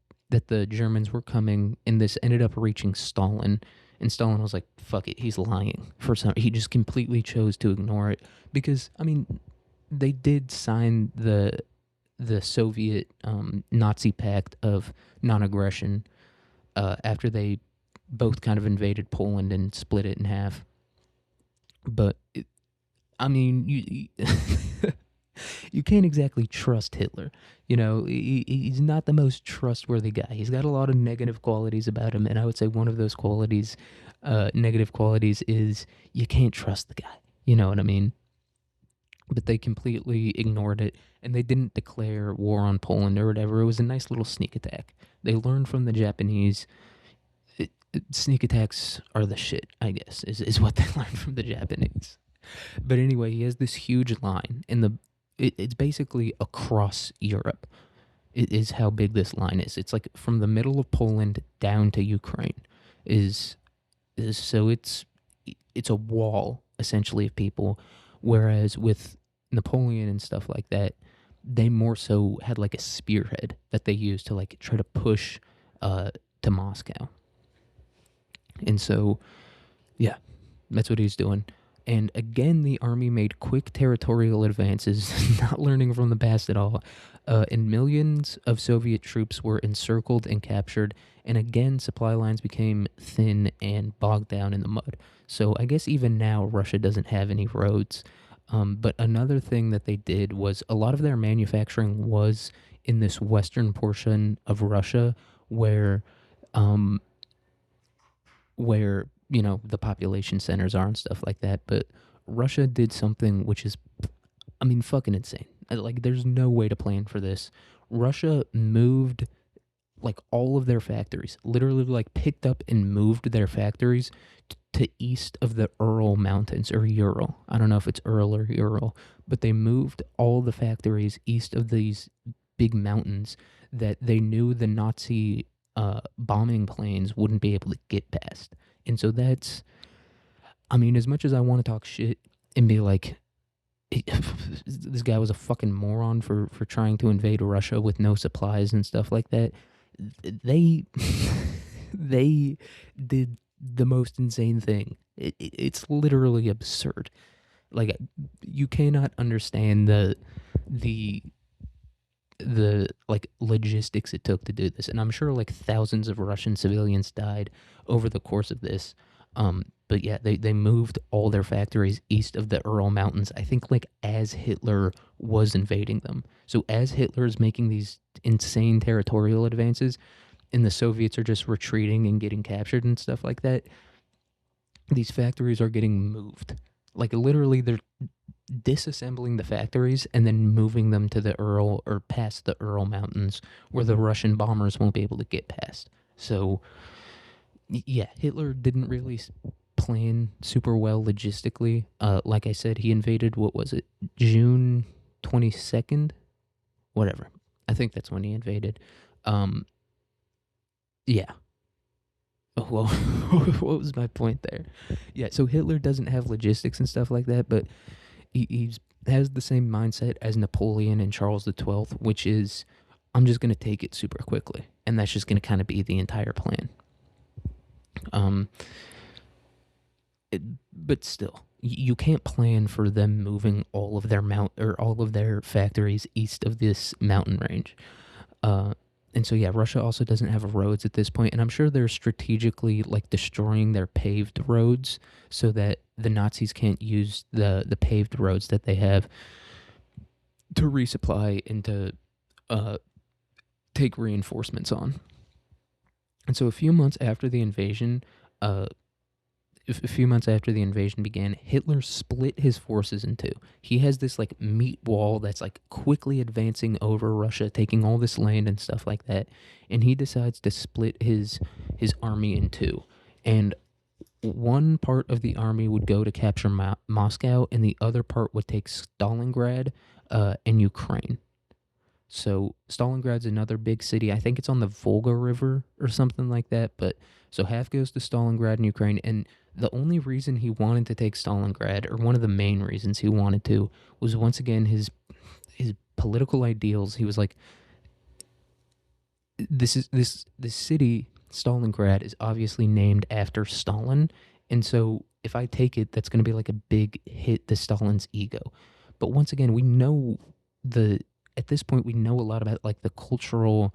the Germans were coming, and this ended up reaching Stalin. And Stalin was like, fuck it, he's lying. He just completely chose to ignore it because, I mean, they did sign the Soviet Nazi pact of non-aggression after they both kind of invaded Poland and split it in half. But I mean, you can't exactly trust Hitler. He's not the most trustworthy guy. He's got a lot of negative qualities about him, and I would say one of those qualities, negative qualities, is you can't trust the guy. You know what I mean? But they completely ignored it, and they didn't declare war on Poland or whatever. It was a nice little sneak attack. They learned from the Japanese. Sneak attacks are the shit, I guess, is what they learned from the Japanese. But anyway, he has this huge line it's basically across Europe. It is how big this line is. It's like from the middle of Poland down to Ukraine. So it's a wall essentially of people. Whereas with Napoleon and stuff like that, they more so had like a spearhead that they used to like try to push to Moscow. And so, yeah, that's what he's doing. And again, the army made quick territorial advances, not learning from the past at all. And millions of Soviet troops were encircled and captured. And again, supply lines became thin and bogged down in the mud. So I guess even now, Russia doesn't have any roads. But another thing that they did was a lot of their manufacturing was in this western portion of Russia um, where the population centers are and stuff like that. But Russia did something which is, I mean, fucking insane. Like, there's no way to plan for this. Russia moved like all of their factories, literally like picked up and moved their factories to east of the Ural Mountains, or Ural. I don't know if it's Ural or Ural, but they moved all the factories east of these big mountains that they knew the Nazi bombing planes wouldn't be able to get past. And so that's, I mean, as much as I want to talk shit and be like, this guy was a fucking moron for trying to invade Russia with no supplies and stuff like that, they they did the most insane thing. It's literally absurd. Like, you cannot understand the like logistics it took to do this, and I'm sure like thousands of Russian civilians died over the course of this. But yeah, they moved all their factories east of the Ural Mountains, I think, like as Hitler was invading them. So as Hitler is making these insane territorial advances and the Soviets are just retreating and getting captured and stuff like that, these factories are getting moved. Like, literally, they're disassembling the factories and then moving them to the Ural, or past the Ural Mountains, where the Russian bombers won't be able to get past. So yeah, Hitler didn't really plan super well logistically. Like I said, he invaded, what was it, June 22nd? Whatever. I think that's when he invaded. Um, yeah. Oh, well, what was my point there? Yeah, so Hitler doesn't have logistics and stuff like that, but he's has the same mindset as Napoleon and Charles XII, which is, I'm just going to take it super quickly. And that's just going to kind of be the entire plan. Um, but still, you can't plan for them moving all of their all of their factories east of this mountain range. Uh, and so yeah, Russia also doesn't have roads at this point, and I'm sure they're strategically like destroying their paved roads so that the Nazis can't use the paved roads that they have to resupply and to uh, take reinforcements on. And so a few months after the invasion, uh, a few months after the invasion began, Hitler split his forces in two. He has this like meat wall that's like quickly advancing over Russia, taking all this land and stuff like that. And he decides to split his army in two. And one part of the army would go to capture Moscow, and the other part would take Stalingrad and Ukraine. So Stalingrad's another big city. I think it's on the Volga River or something like that. But so half goes to Stalingrad in Ukraine, and the only reason he wanted to take Stalingrad, or one of the main reasons he wanted to, was once again his political ideals. He was like, this city Stalingrad is obviously named after Stalin, and so if I take it, that's going to be like a big hit to Stalin's ego. But once again, we know the at this point we know a lot about like the cultural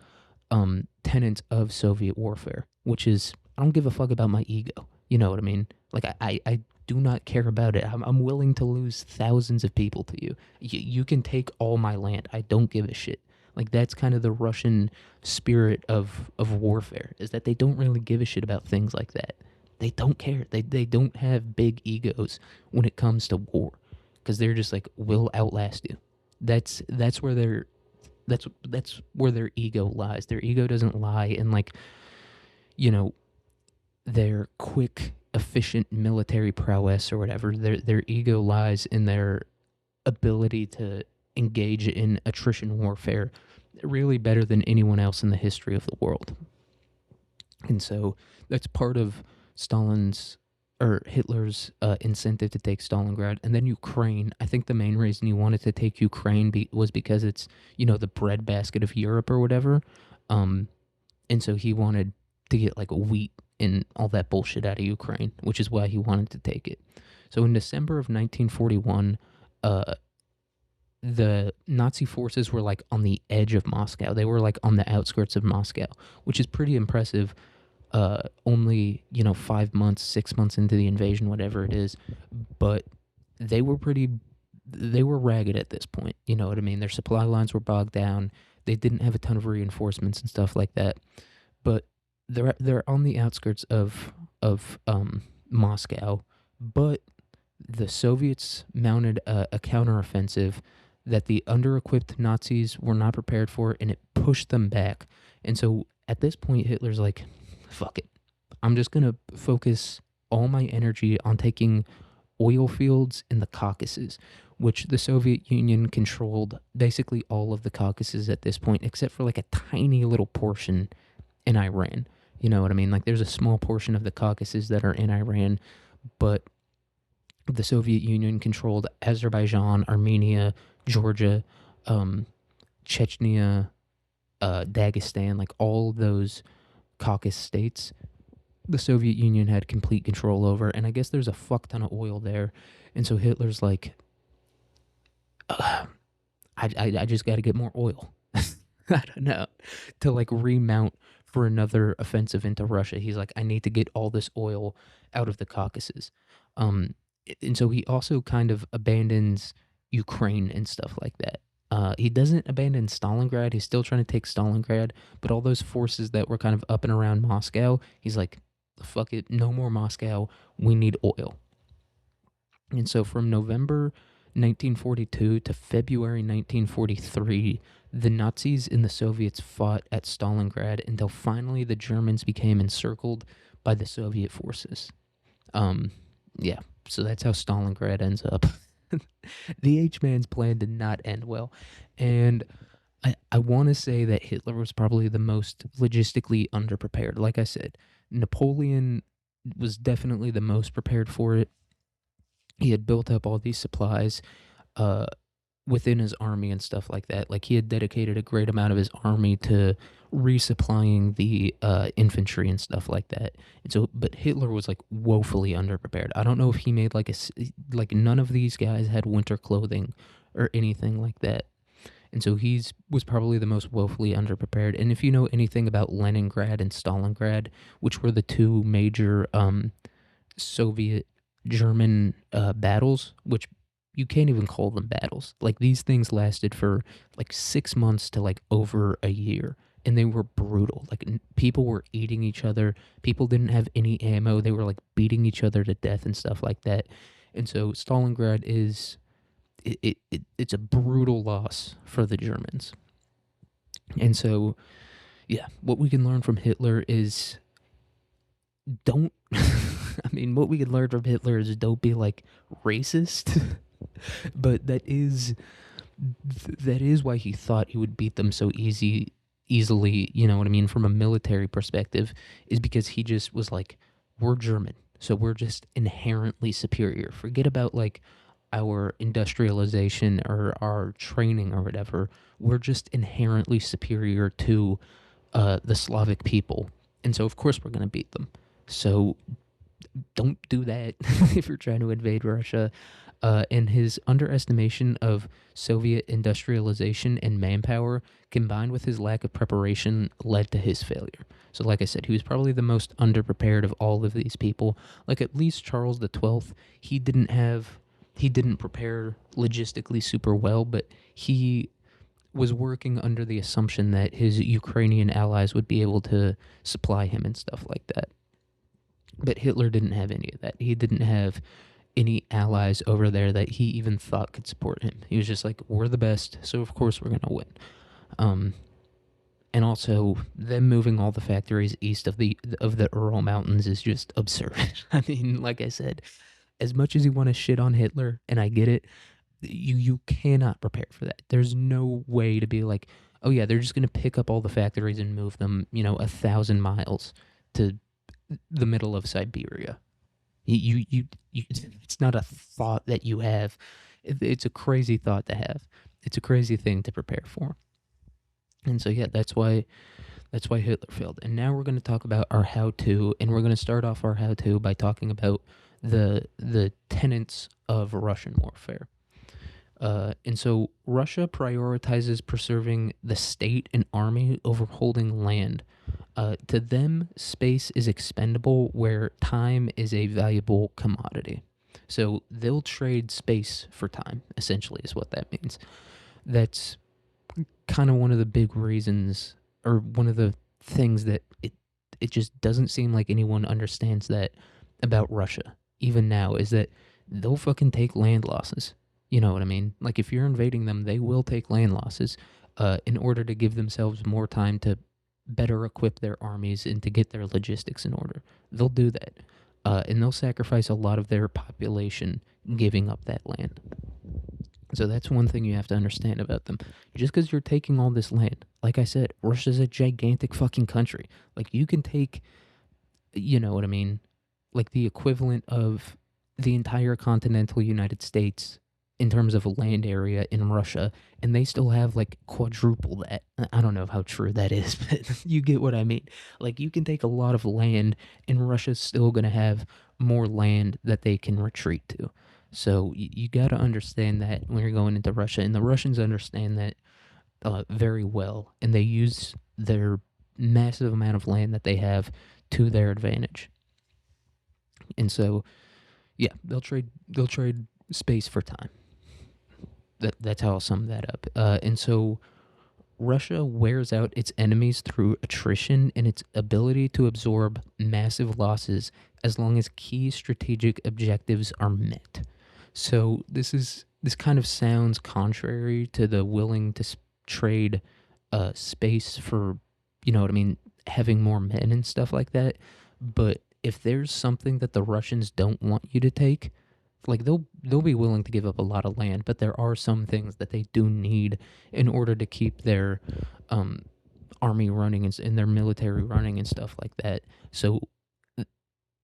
tenets of Soviet warfare, which is, I don't give a fuck about my ego. You know what I mean? Like I do not care about it. I'm willing to lose thousands of people to you. You can take all my land. I don't give a shit. Like that's kind of the Russian spirit of warfare, is that they don't really give a shit about things like that. They don't care. They don't have big egos when it comes to war, because they're just like, we'll outlast you. That's where that's where their ego lies. Their ego doesn't lie in like, you know, their quick, efficient military prowess or whatever. Their ego lies in their ability to engage in attrition warfare really better than anyone else in the history of the world. And so that's part of Stalin's or Hitler's incentive to take Stalingrad. And then Ukraine, I think the main reason he wanted to take Ukraine was because it's, you know, the breadbasket of Europe or whatever. And so he wanted to get like wheat and all that bullshit out of Ukraine, which is why he wanted to take it. So in December of 1941, the Nazi forces were like on the edge of Moscow. They were like on the outskirts of Moscow, which is pretty impressive. Only, you know, 5 months, 6 months into the invasion, whatever it is, but they were ragged at this point. You know what I mean? Their supply lines were bogged down. They didn't have a ton of reinforcements and stuff like that. But they're on the outskirts of Moscow. But the Soviets mounted a counteroffensive that the under-equipped Nazis were not prepared for, and it pushed them back. And so at this point, Hitler's like, fuck it. I'm just going to focus all my energy on taking oil fields in the Caucasus, which the Soviet Union controlled basically all of the Caucasus at this point, except for like a tiny little portion in Iran. You know what I mean? Like there's a small portion of the Caucasus that are in Iran, but the Soviet Union controlled Azerbaijan, Armenia, Georgia, Chechnya, Dagestan, like all those Caucasus states, the Soviet Union had complete control over, and I guess there's a fuck ton of oil there, and so Hitler's like, I just got to get more oil. I don't know, to like remount for another offensive into Russia. He's like, I need to get all this oil out of the Caucasus, and so he also kind of abandons Ukraine and stuff like that. He doesn't abandon Stalingrad. He's still trying to take Stalingrad, but all those forces that were kind of up and around Moscow, he's like, fuck it, no more Moscow. We need oil. And so from November 1942 to February 1943, the Nazis and the Soviets fought at Stalingrad until finally the Germans became encircled by the Soviet forces. Um, yeah, so that's how Stalingrad ends up. The H man's plan did not end well, and I want to say that Hitler was probably the most logistically underprepared. Like I said, Napoleon was definitely the most prepared for it. He had built up all these supplies uh, within his army and stuff like that. Like he had dedicated a great amount of his army to resupplying the infantry and stuff like that. And so, but Hitler was like woefully underprepared. I don't know if he made like none of these guys had winter clothing or anything like that. And so he's was probably the most woefully underprepared. And if you know anything about Leningrad and Stalingrad, which were the two major Soviet German battles, which you can't even call them battles. Like these things lasted for like 6 months to like over a year. And they were brutal. Like people were eating each other. People didn't have any ammo. They were like beating each other to death and stuff like that. And so Stalingrad is it's a brutal loss for the Germans. And so yeah, what we can learn from Hitler is don't I mean, what we can learn from Hitler is don't be like racist, but that is why he thought he would beat them so easily, you know what I mean, from a military perspective, is because he just was like, we're German, so we're just inherently superior. Forget about like our industrialization or our training or whatever. We're just inherently superior to the Slavic people. And so, of course, we're going to beat them. So don't do that if you're trying to invade Russia. And his underestimation of Soviet industrialization and manpower, combined with his lack of preparation, led to his failure. So, like I said, he was probably the most underprepared of all of these people. Like at least Charles XII, he didn't prepare logistically super well, but he was working under the assumption that his Ukrainian allies would be able to supply him and stuff like that. But Hitler didn't have any of that. He didn't have any allies over there that he even thought could support him. He was just like, we're the best, so of course we're gonna win. Um, and also, them moving all the factories east of the Ural Mountains is just absurd. I mean, like I said, as much as you want to shit on Hitler, and I get it, you cannot prepare for that. There's no way to be like, oh yeah, they're just gonna pick up all the factories and move them, 1,000 miles to the middle of Siberia. It's not a thought that you have. It's a crazy thought to have. It's a crazy thing to prepare for. And so yeah, that's why Hitler failed. And now we're going to talk about our how-to, and we're going to start off our how-to by talking about the tenets of Russian warfare. And so Russia prioritizes preserving the state and army over holding land. To them, space is expendable where time is a valuable commodity. So they'll trade space for time, essentially, is what that means. That's kind of one of the big reasons, or one of the things that it just doesn't seem like anyone understands that about Russia, even now, is that they'll fucking take land losses. You know what I mean? Like if you're invading them, they will take land losses in order to give themselves more time to better equip their armies and to get their logistics in order. They'll do that. And they'll sacrifice a lot of their population giving up that land. So that's one thing you have to understand about them. Just because you're taking all this land, like I said, Russia's a gigantic fucking country. Like you can take, you know what I mean, like the equivalent of the entire continental United States in terms of land area in Russia, and they still have like quadruple that. I don't know how true that is, but you get what I mean. Like you can take a lot of land, and Russia's still going to have more land that they can retreat to. So you got to understand that when you're going into Russia, and the Russians understand that very well, and they use their massive amount of land that they have to their advantage. And so, yeah, they'll trade space for time. That's how I'll sum that up. And so Russia wears out its enemies through attrition and its ability to absorb massive losses as long as key strategic objectives are met. So this kind of sounds contrary to the willing to trade space for, you know what I mean, having more men and stuff like that. But if there's something that the Russians don't want you to take, like they'll be willing to give up a lot of land, but there are some things that they do need in order to keep their um army running and their military running and stuff like that. So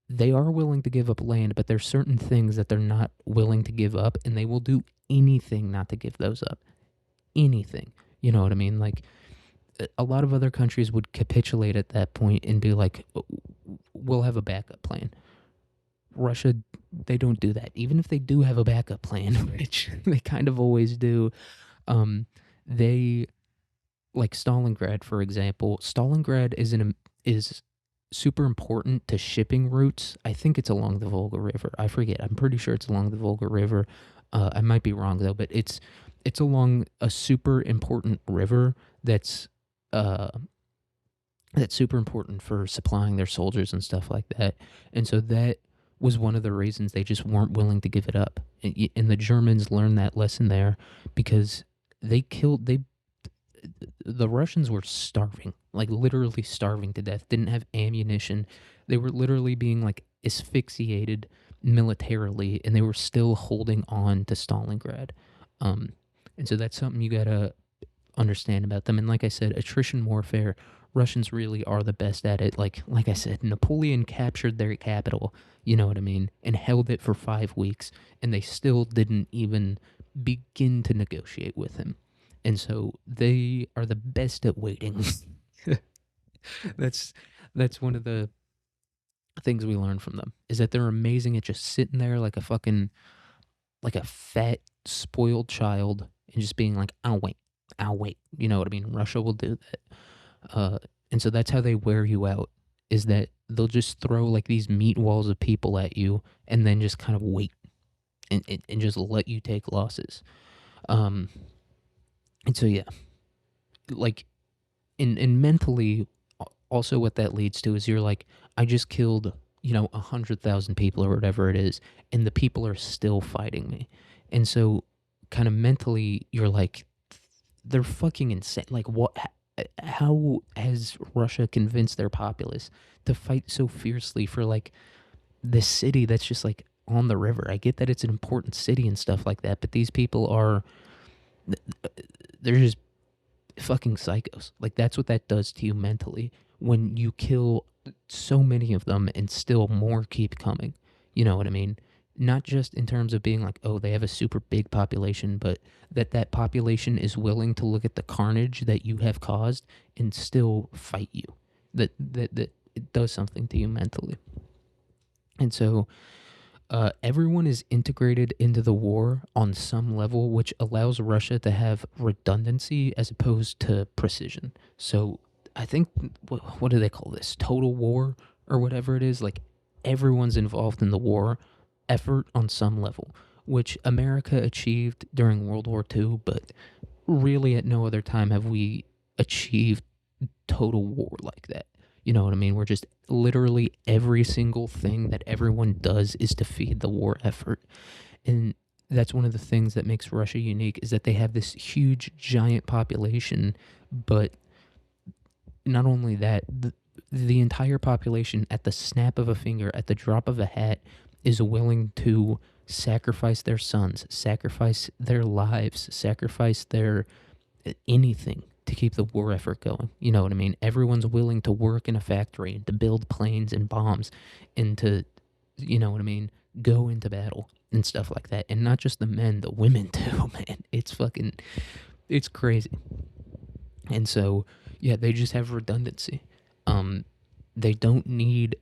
they are willing to give up land, but there's certain things that they're not willing to give up, and they will do anything not to give those up. Anything. You know what I mean? Like a lot of other countries would capitulate at that point and be like, we'll have a backup plan. Russia, they don't do that. Even if they do have a backup plan, which they kind of always do, they like Stalingrad, for example. Stalingrad is super important to shipping routes. I think it's along the Volga River. I forget. I'm pretty sure it's along the Volga River. I might be wrong though, but it's along a super important river that's uh that's super important for supplying their soldiers and stuff like that. And so that was one of the reasons they just weren't willing to give it up. And the Germans learned that lesson there because they the Russians were starving, like literally starving to death, didn't have ammunition. They were literally being like asphyxiated militarily, and they were still holding on to Stalingrad. Um, and so that's something you gotta understand about them. And like I said, attrition warfare, Russians really are the best at it. Like I said, Napoleon captured their capital, you know what I mean, and held it for 5 weeks, and they still didn't even begin to negotiate with him. And so they are the best at waiting. that's that's one of the things we learn from them is that they're amazing at just sitting there like a fucking like a fat spoiled child and just being like, I'll wait. You know what I mean? Russia will do that. Uh, and so that's how they wear you out, is that they'll just throw like these meat walls of people at you and then just kind of wait and just let you take losses. Um, and so, yeah, like, and mentally, also what that leads to is you're like, I just killed, 100,000 people or whatever it is, and the people are still fighting me. And so, kind of mentally, you're like, they're fucking insane. Like, what? How has Russia convinced their populace to fight so fiercely for like this city that's just like on the river? I get that it's an important city and stuff like that, but these people are they're just fucking psychos. Like that's what that does to you mentally when you kill so many of them and still more keep coming. You know what I mean? Not just in terms of being like, oh, they have a super big population, but that population is willing to look at the carnage that you have caused and still fight you. That it does something to you mentally. And so everyone is integrated into the war on some level, which allows Russia to have redundancy as opposed to precision. So I think, what do they call this? Total war or whatever it is. Like everyone's involved in the war effort on some level, which America achieved during World War II, but really at no other time have we achieved total war like that. You know what I mean? We're just literally every single thing that everyone does is to feed the war effort. And that's one of the things that makes Russia unique is that they have this huge, giant population, but not only that, the entire population at the snap of a finger, at the drop of a hat, is willing to sacrifice their sons, sacrifice their lives, sacrifice their anything to keep the war effort going. You know what I mean? Everyone's willing to work in a factory and to build planes and bombs and to, you know what I mean, go into battle and stuff like that. And not just the men, the women too, man. It's crazy. And so, yeah, they just have redundancy. They don't need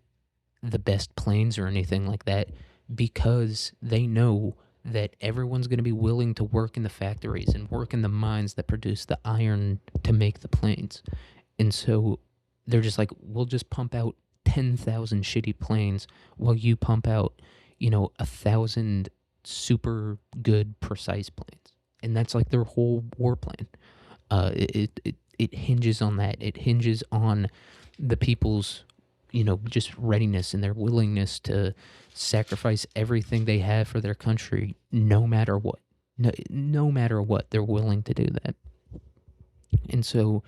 the best planes or anything like that because they know that everyone's going to be willing to work in the factories and work in the mines that produce the iron to make the planes. And so they're just like, we'll just pump out 10,000 shitty planes while you pump out, 1,000 super good, precise planes. And that's like their whole war plan. It hinges on that. It hinges on the people's, just readiness and their willingness to sacrifice everything they have for their country, no matter what. No matter what, they're willing to do that. And so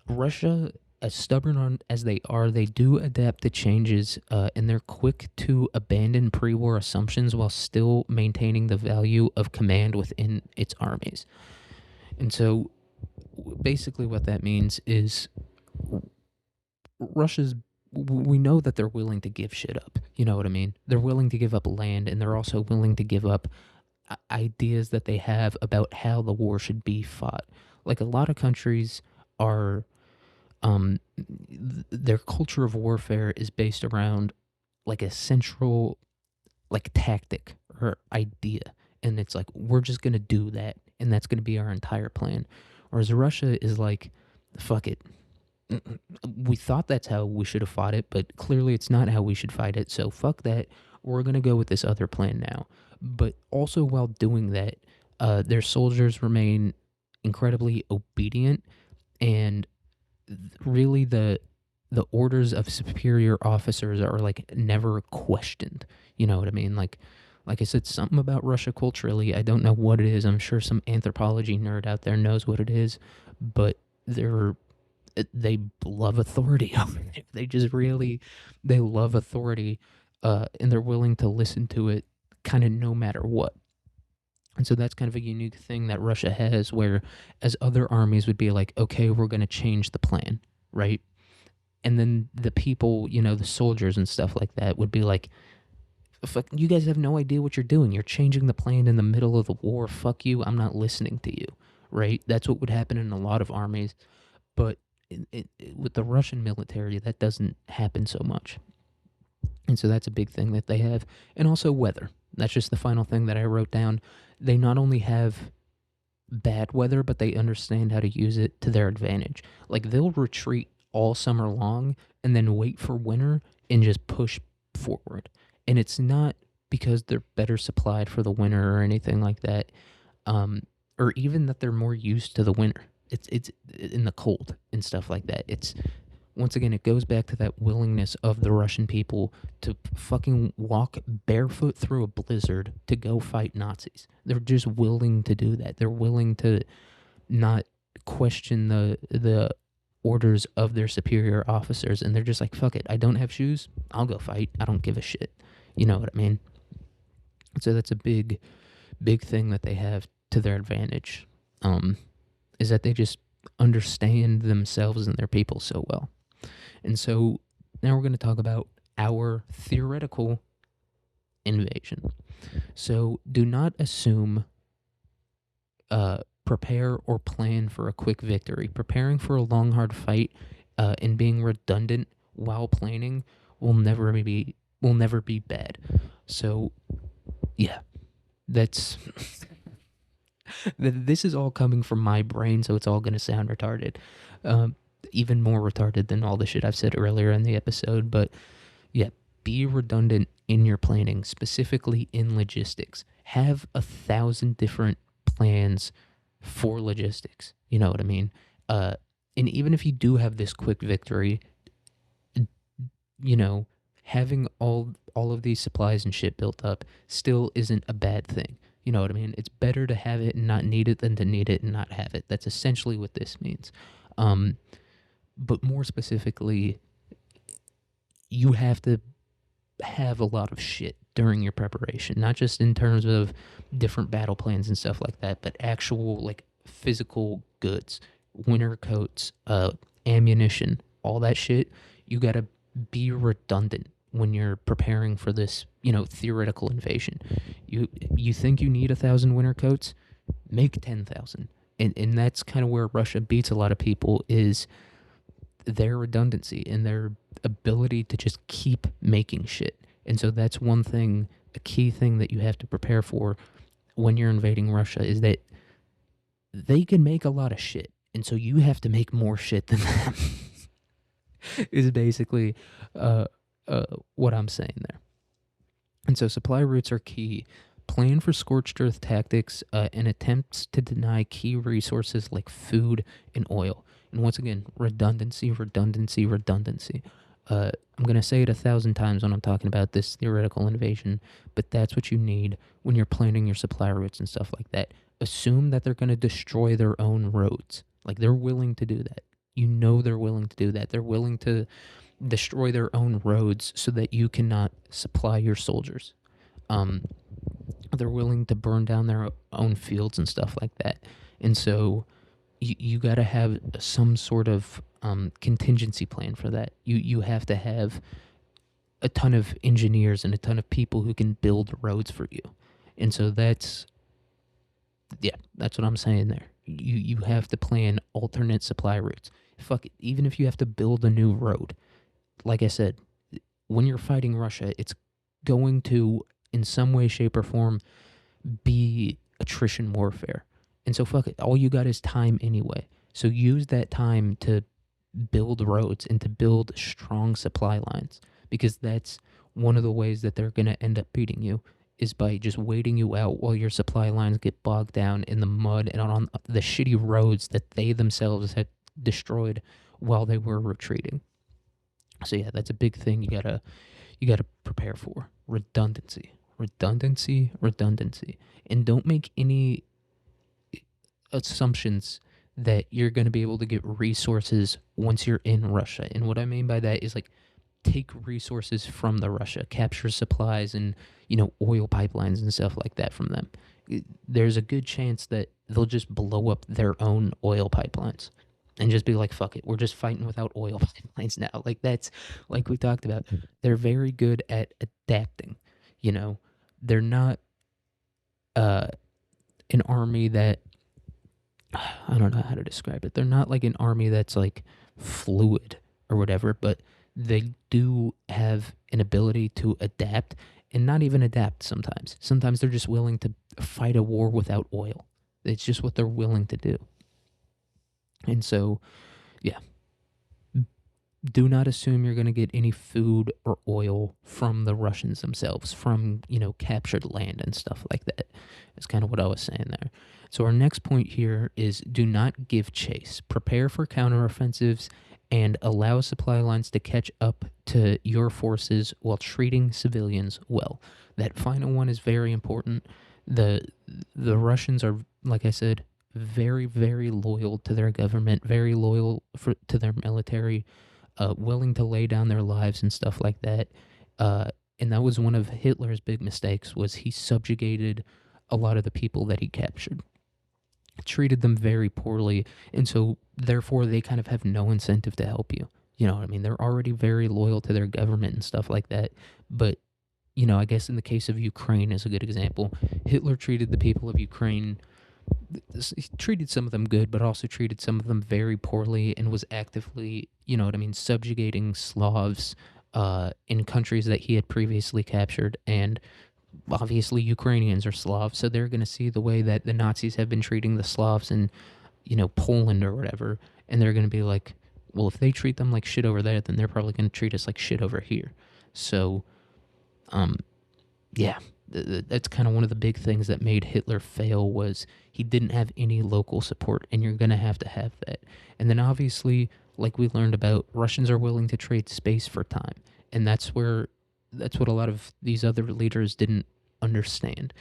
Russia as stubborn as they are, they do adapt to changes, and they're quick to abandon pre-war assumptions while still maintaining the value of command within its armies. And so, basically, what that means is Russia's. We know that they're willing to give shit up. You know what I mean? They're willing to give up land, and they're also willing to give up ideas that they have about how the war should be fought. Like a lot of countries are their culture of warfare is based around like a central like tactic or idea, and it's like we're just gonna do that, and that's gonna be our entire plan. Whereas Russia is like, fuck it, we thought that's how we should have fought it, but clearly it's not how we should fight it, so fuck that, we're gonna go with this other plan now. But also while doing that, their soldiers remain incredibly obedient, and really the orders of superior officers are like never questioned. You know what I mean? Like I said, something about Russia culturally, I don't know what it is. I'm sure some anthropology nerd out there knows what it is, but they love authority. They just really they love authority, and they're willing to listen to it kind of no matter what. And so that's kind of a unique thing that Russia has, where as other armies would be like, okay, we're going to change the plan, right? And then the people, the soldiers and stuff like that would be like, fuck, you guys have no idea what you're doing. You're changing the plan in the middle of the war. Fuck you. I'm not listening to you, right? That's what would happen in a lot of armies. But with the Russian military, that doesn't happen so much. And so that's a big thing that they have. And also weather. That's just the final thing that I wrote down. They not only have bad weather, but they understand how to use it to their advantage. Like they'll retreat all summer long and then wait for winter and just push forward. And it's not because they're better supplied for the winter or anything like that, or even that they're more used to the winter. It's in the cold and stuff like that. It's once again, it goes back to that willingness of the Russian people to fucking walk barefoot through a blizzard to go fight Nazis. They're just willing to do that. They're willing to not question the orders of their superior officers, and they're just like, fuck it, I don't have shoes, I'll go fight. I don't give a shit. You know what I mean? So that's a big thing that they have to their advantage, is that they just understand themselves and their people so well. And so now we're going to talk about our theoretical invasion. So do not assume, prepare or plan for a quick victory. Preparing for a long, hard fight, and being redundant while planning will never be bad. So, yeah, that's this is all coming from my brain, so it's all going to sound retarded. Even more retarded than all the shit I've said earlier in the episode. But yeah, be redundant in your planning, specifically in logistics. Have 1,000 different plans for logistics. You know what I mean? And even if you do have this quick victory, having all of these supplies and shit built up still isn't a bad thing. You know what I mean? It's better to have it and not need it than to need it and not have it. That's essentially what this means. But more specifically, you have to have a lot of shit during your preparation, not just in terms of different battle plans and stuff like that, but actual like physical goods, winter coats, ammunition, all that shit. You got to be redundant when you're preparing for this, theoretical invasion. You think you need 1,000 winter coats? Make 10,000. And that's kind of where Russia beats a lot of people, is their redundancy and their ability to just keep making shit. And so that's one thing, a key thing that you have to prepare for when you're invading Russia, is that they can make a lot of shit. And so you have to make more shit than them. Is basically what I'm saying there. And so supply routes are key. Plan for scorched earth tactics and attempts to deny key resources like food and oil. And once again, redundancy, redundancy, redundancy. I'm going to say it 1,000 times when I'm talking about this theoretical invasion, but that's what you need when you're planning your supply routes and stuff like that. Assume that they're going to destroy their own roads. Like, they're willing to do that. You know they're willing to do that. They're willing to destroy their own roads so that you cannot supply your soldiers. Um, they're willing to burn down their own fields and stuff like that. And so you got to have some sort of contingency plan for that. You have to have a ton of engineers and a ton of people who can build roads for you. And so that's what I'm saying there. You have to plan alternate supply routes. Fuck it, even if you have to build a new road. Like I said, when you're fighting Russia, it's going to, in some way, shape, or form, be attrition warfare. And so fuck it, all you got is time anyway. So use that time to build roads and to build strong supply lines, because that's one of the ways that they're going to end up beating you, is by just waiting you out while your supply lines get bogged down in the mud and on the shitty roads that they themselves had destroyed while they were retreating. So yeah, that's a big thing you gotta prepare for. Redundancy. And don't make any assumptions that you're going to be able to get resources once you're in Russia. And what I mean by that is, like, take resources from the Russia, capture supplies and, oil pipelines and stuff like that from them. There's a good chance that they'll just blow up their own oil pipelines and just be like, fuck it, we're just fighting without oil pipelines now. Like, that's, like we talked about, they're very good at adapting. They're not an army that, I don't know how to describe it. They're not like an army that's like fluid or whatever, but they do have an ability to adapt, and not even adapt sometimes. Sometimes they're just willing to fight a war without oil. It's just what they're willing to do. And so, yeah, do not assume you're going to get any food or oil from the Russians themselves, from, captured land and stuff like that. That's kind of what I was saying there. So our next point here is, do not give chase. Prepare for counteroffensives and allow supply lines to catch up to your forces while treating civilians well. That final one is very important. The Russians are, like I said, very, very loyal to their government, very loyal to their military, willing to lay down their lives and stuff like that. And that was one of Hitler's big mistakes, was he subjugated a lot of the people that he captured, treated them very poorly, and so therefore they kind of have no incentive to help you. You know what I mean? They're already very loyal to their government and stuff like that. But, I guess in the case of Ukraine is a good example. Hitler treated the people of Ukraine, he treated some of them good, but also treated some of them very poorly, and was actively, subjugating Slavs in countries that he had previously captured. And obviously Ukrainians are Slavs, so they're going to see the way that the Nazis have been treating the Slavs in, Poland or whatever, and they're going to be like, well, if they treat them like shit over there, then they're probably going to treat us like shit over here. So, yeah, that's kind of one of the big things that made Hitler fail, was he didn't have any local support, and you're going to have that. And then obviously, like we learned about, Russians are willing to trade space for time, and that's what a lot of these other leaders didn't understand.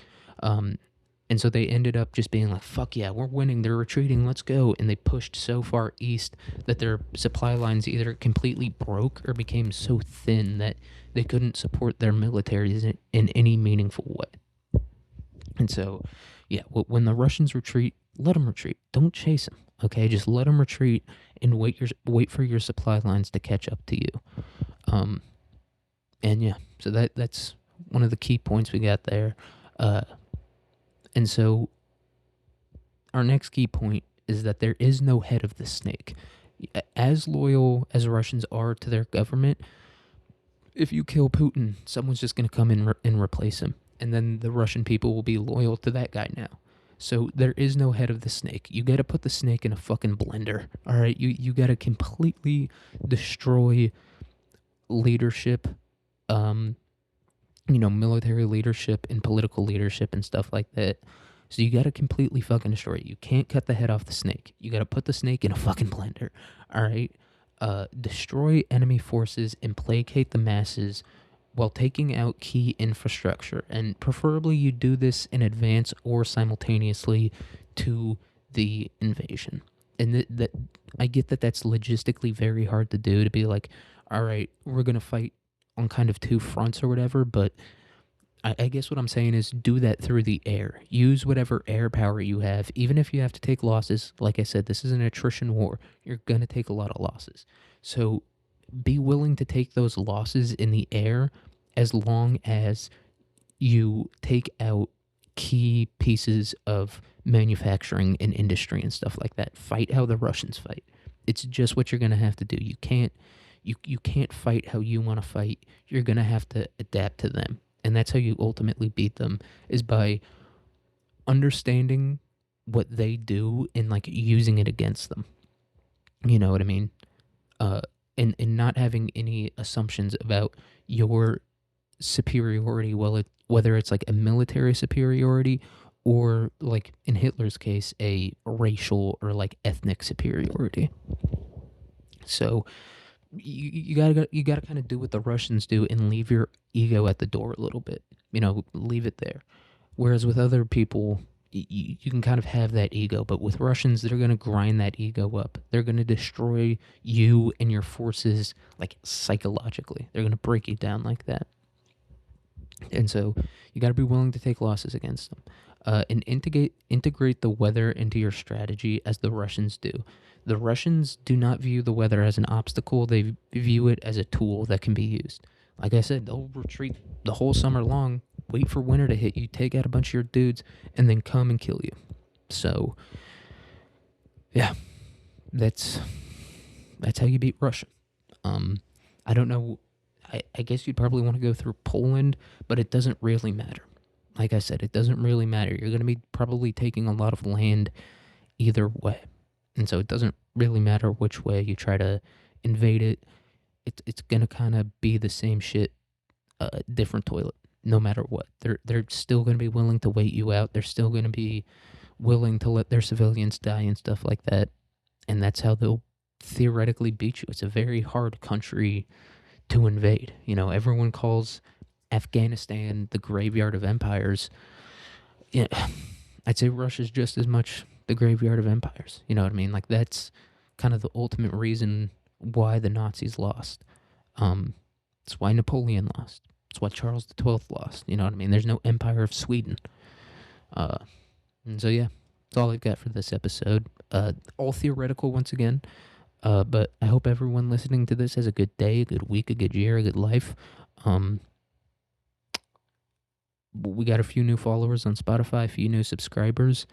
And so they ended up just being like, fuck yeah, we're winning, they're retreating, let's go. And they pushed so far east that their supply lines either completely broke or became so thin that they couldn't support their militaries in any meaningful way. And so, yeah, when the Russians retreat, let them retreat. Don't chase them, okay? Just let them retreat and wait for your supply lines to catch up to you. And yeah, so that's one of the key points we got there. And so our next key point is that there is no head of the snake. As loyal as Russians are to their government, if you kill Putin, someone's just going to come in and replace him. And then the Russian people will be loyal to that guy now. So there is no head of the snake. You got to put the snake in a fucking blender. All right, you got to completely destroy leadership, military leadership and political leadership and stuff like that. So you got to completely fucking destroy it. You can't cut the head off the snake. You got to put the snake in a fucking blender. All right. Destroy enemy forces and placate the masses while taking out key infrastructure. And preferably you do this in advance or simultaneously to the invasion. And that I get that that's logistically very hard to do, to be like, all right, we're gonna fight on kind of two fronts or whatever. But I guess what I'm saying is do that through the air. Use whatever air power you have, even if you have to take losses. Like I said, this is an attrition war. You're gonna take a lot of losses. So be willing to take those losses in the air, as long as you take out key pieces of manufacturing and industry and stuff like that. Fight how the Russians fight. It's just what you're going to have to do. You can't fight how you want to fight. You're going to have to adapt to them. And that's how you ultimately beat them, is by understanding what they do and like using it against them. You know what I mean? Uh and not having any assumptions about your superiority, whether it's like a military superiority, or like in Hitler's case, a racial or like ethnic superiority. So you gotta kind of do what the Russians do and leave your ego at the door a little bit. Leave it there. Whereas with other people, you can kind of have that ego, but with Russians, they're going to grind that ego up. They're going to destroy you and your forces, like psychologically. They're going to break you down like that. And so you got to be willing to take losses against them. And integrate the weather into your strategy as the Russians do. The Russians do not view the weather as an obstacle, they view it as a tool that can be used. Like I said, they'll retreat the whole summer long, wait for winter to hit you, take out a bunch of your dudes, and then come and kill you. So, yeah, that's how you beat Russia. I don't know. I guess you'd probably want to go through Poland, but it doesn't really matter. Like I said, it doesn't really matter. You're going to be probably taking a lot of land either way. And so it doesn't really matter which way you try to invade it. It's going to kind of be the same shit, different toilet, no matter what. They're still going to be willing to wait you out. They're still going to be willing to let their civilians die and stuff like that. And that's how they'll theoretically beat you. It's a very hard country to invade. Everyone calls Afghanistan the graveyard of empires. Yeah, I'd say Russia's just as much the graveyard of empires. You know what I mean? Like, that's kind of the ultimate reason why the Nazis lost. It's why Napoleon lost. It's why Charles XII lost. You know what I mean? There's no Empire of Sweden. And so yeah, that's all I've got for this episode. All theoretical once again. But I hope everyone listening to this has a good day, a good week, a good year, a good life. We got a few new followers on Spotify, a few new subscribers.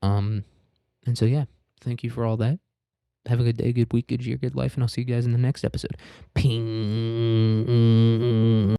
And so yeah, thank you for all that. Have a good day, good week, good year, good life, and I'll see you guys in the next episode. Ping.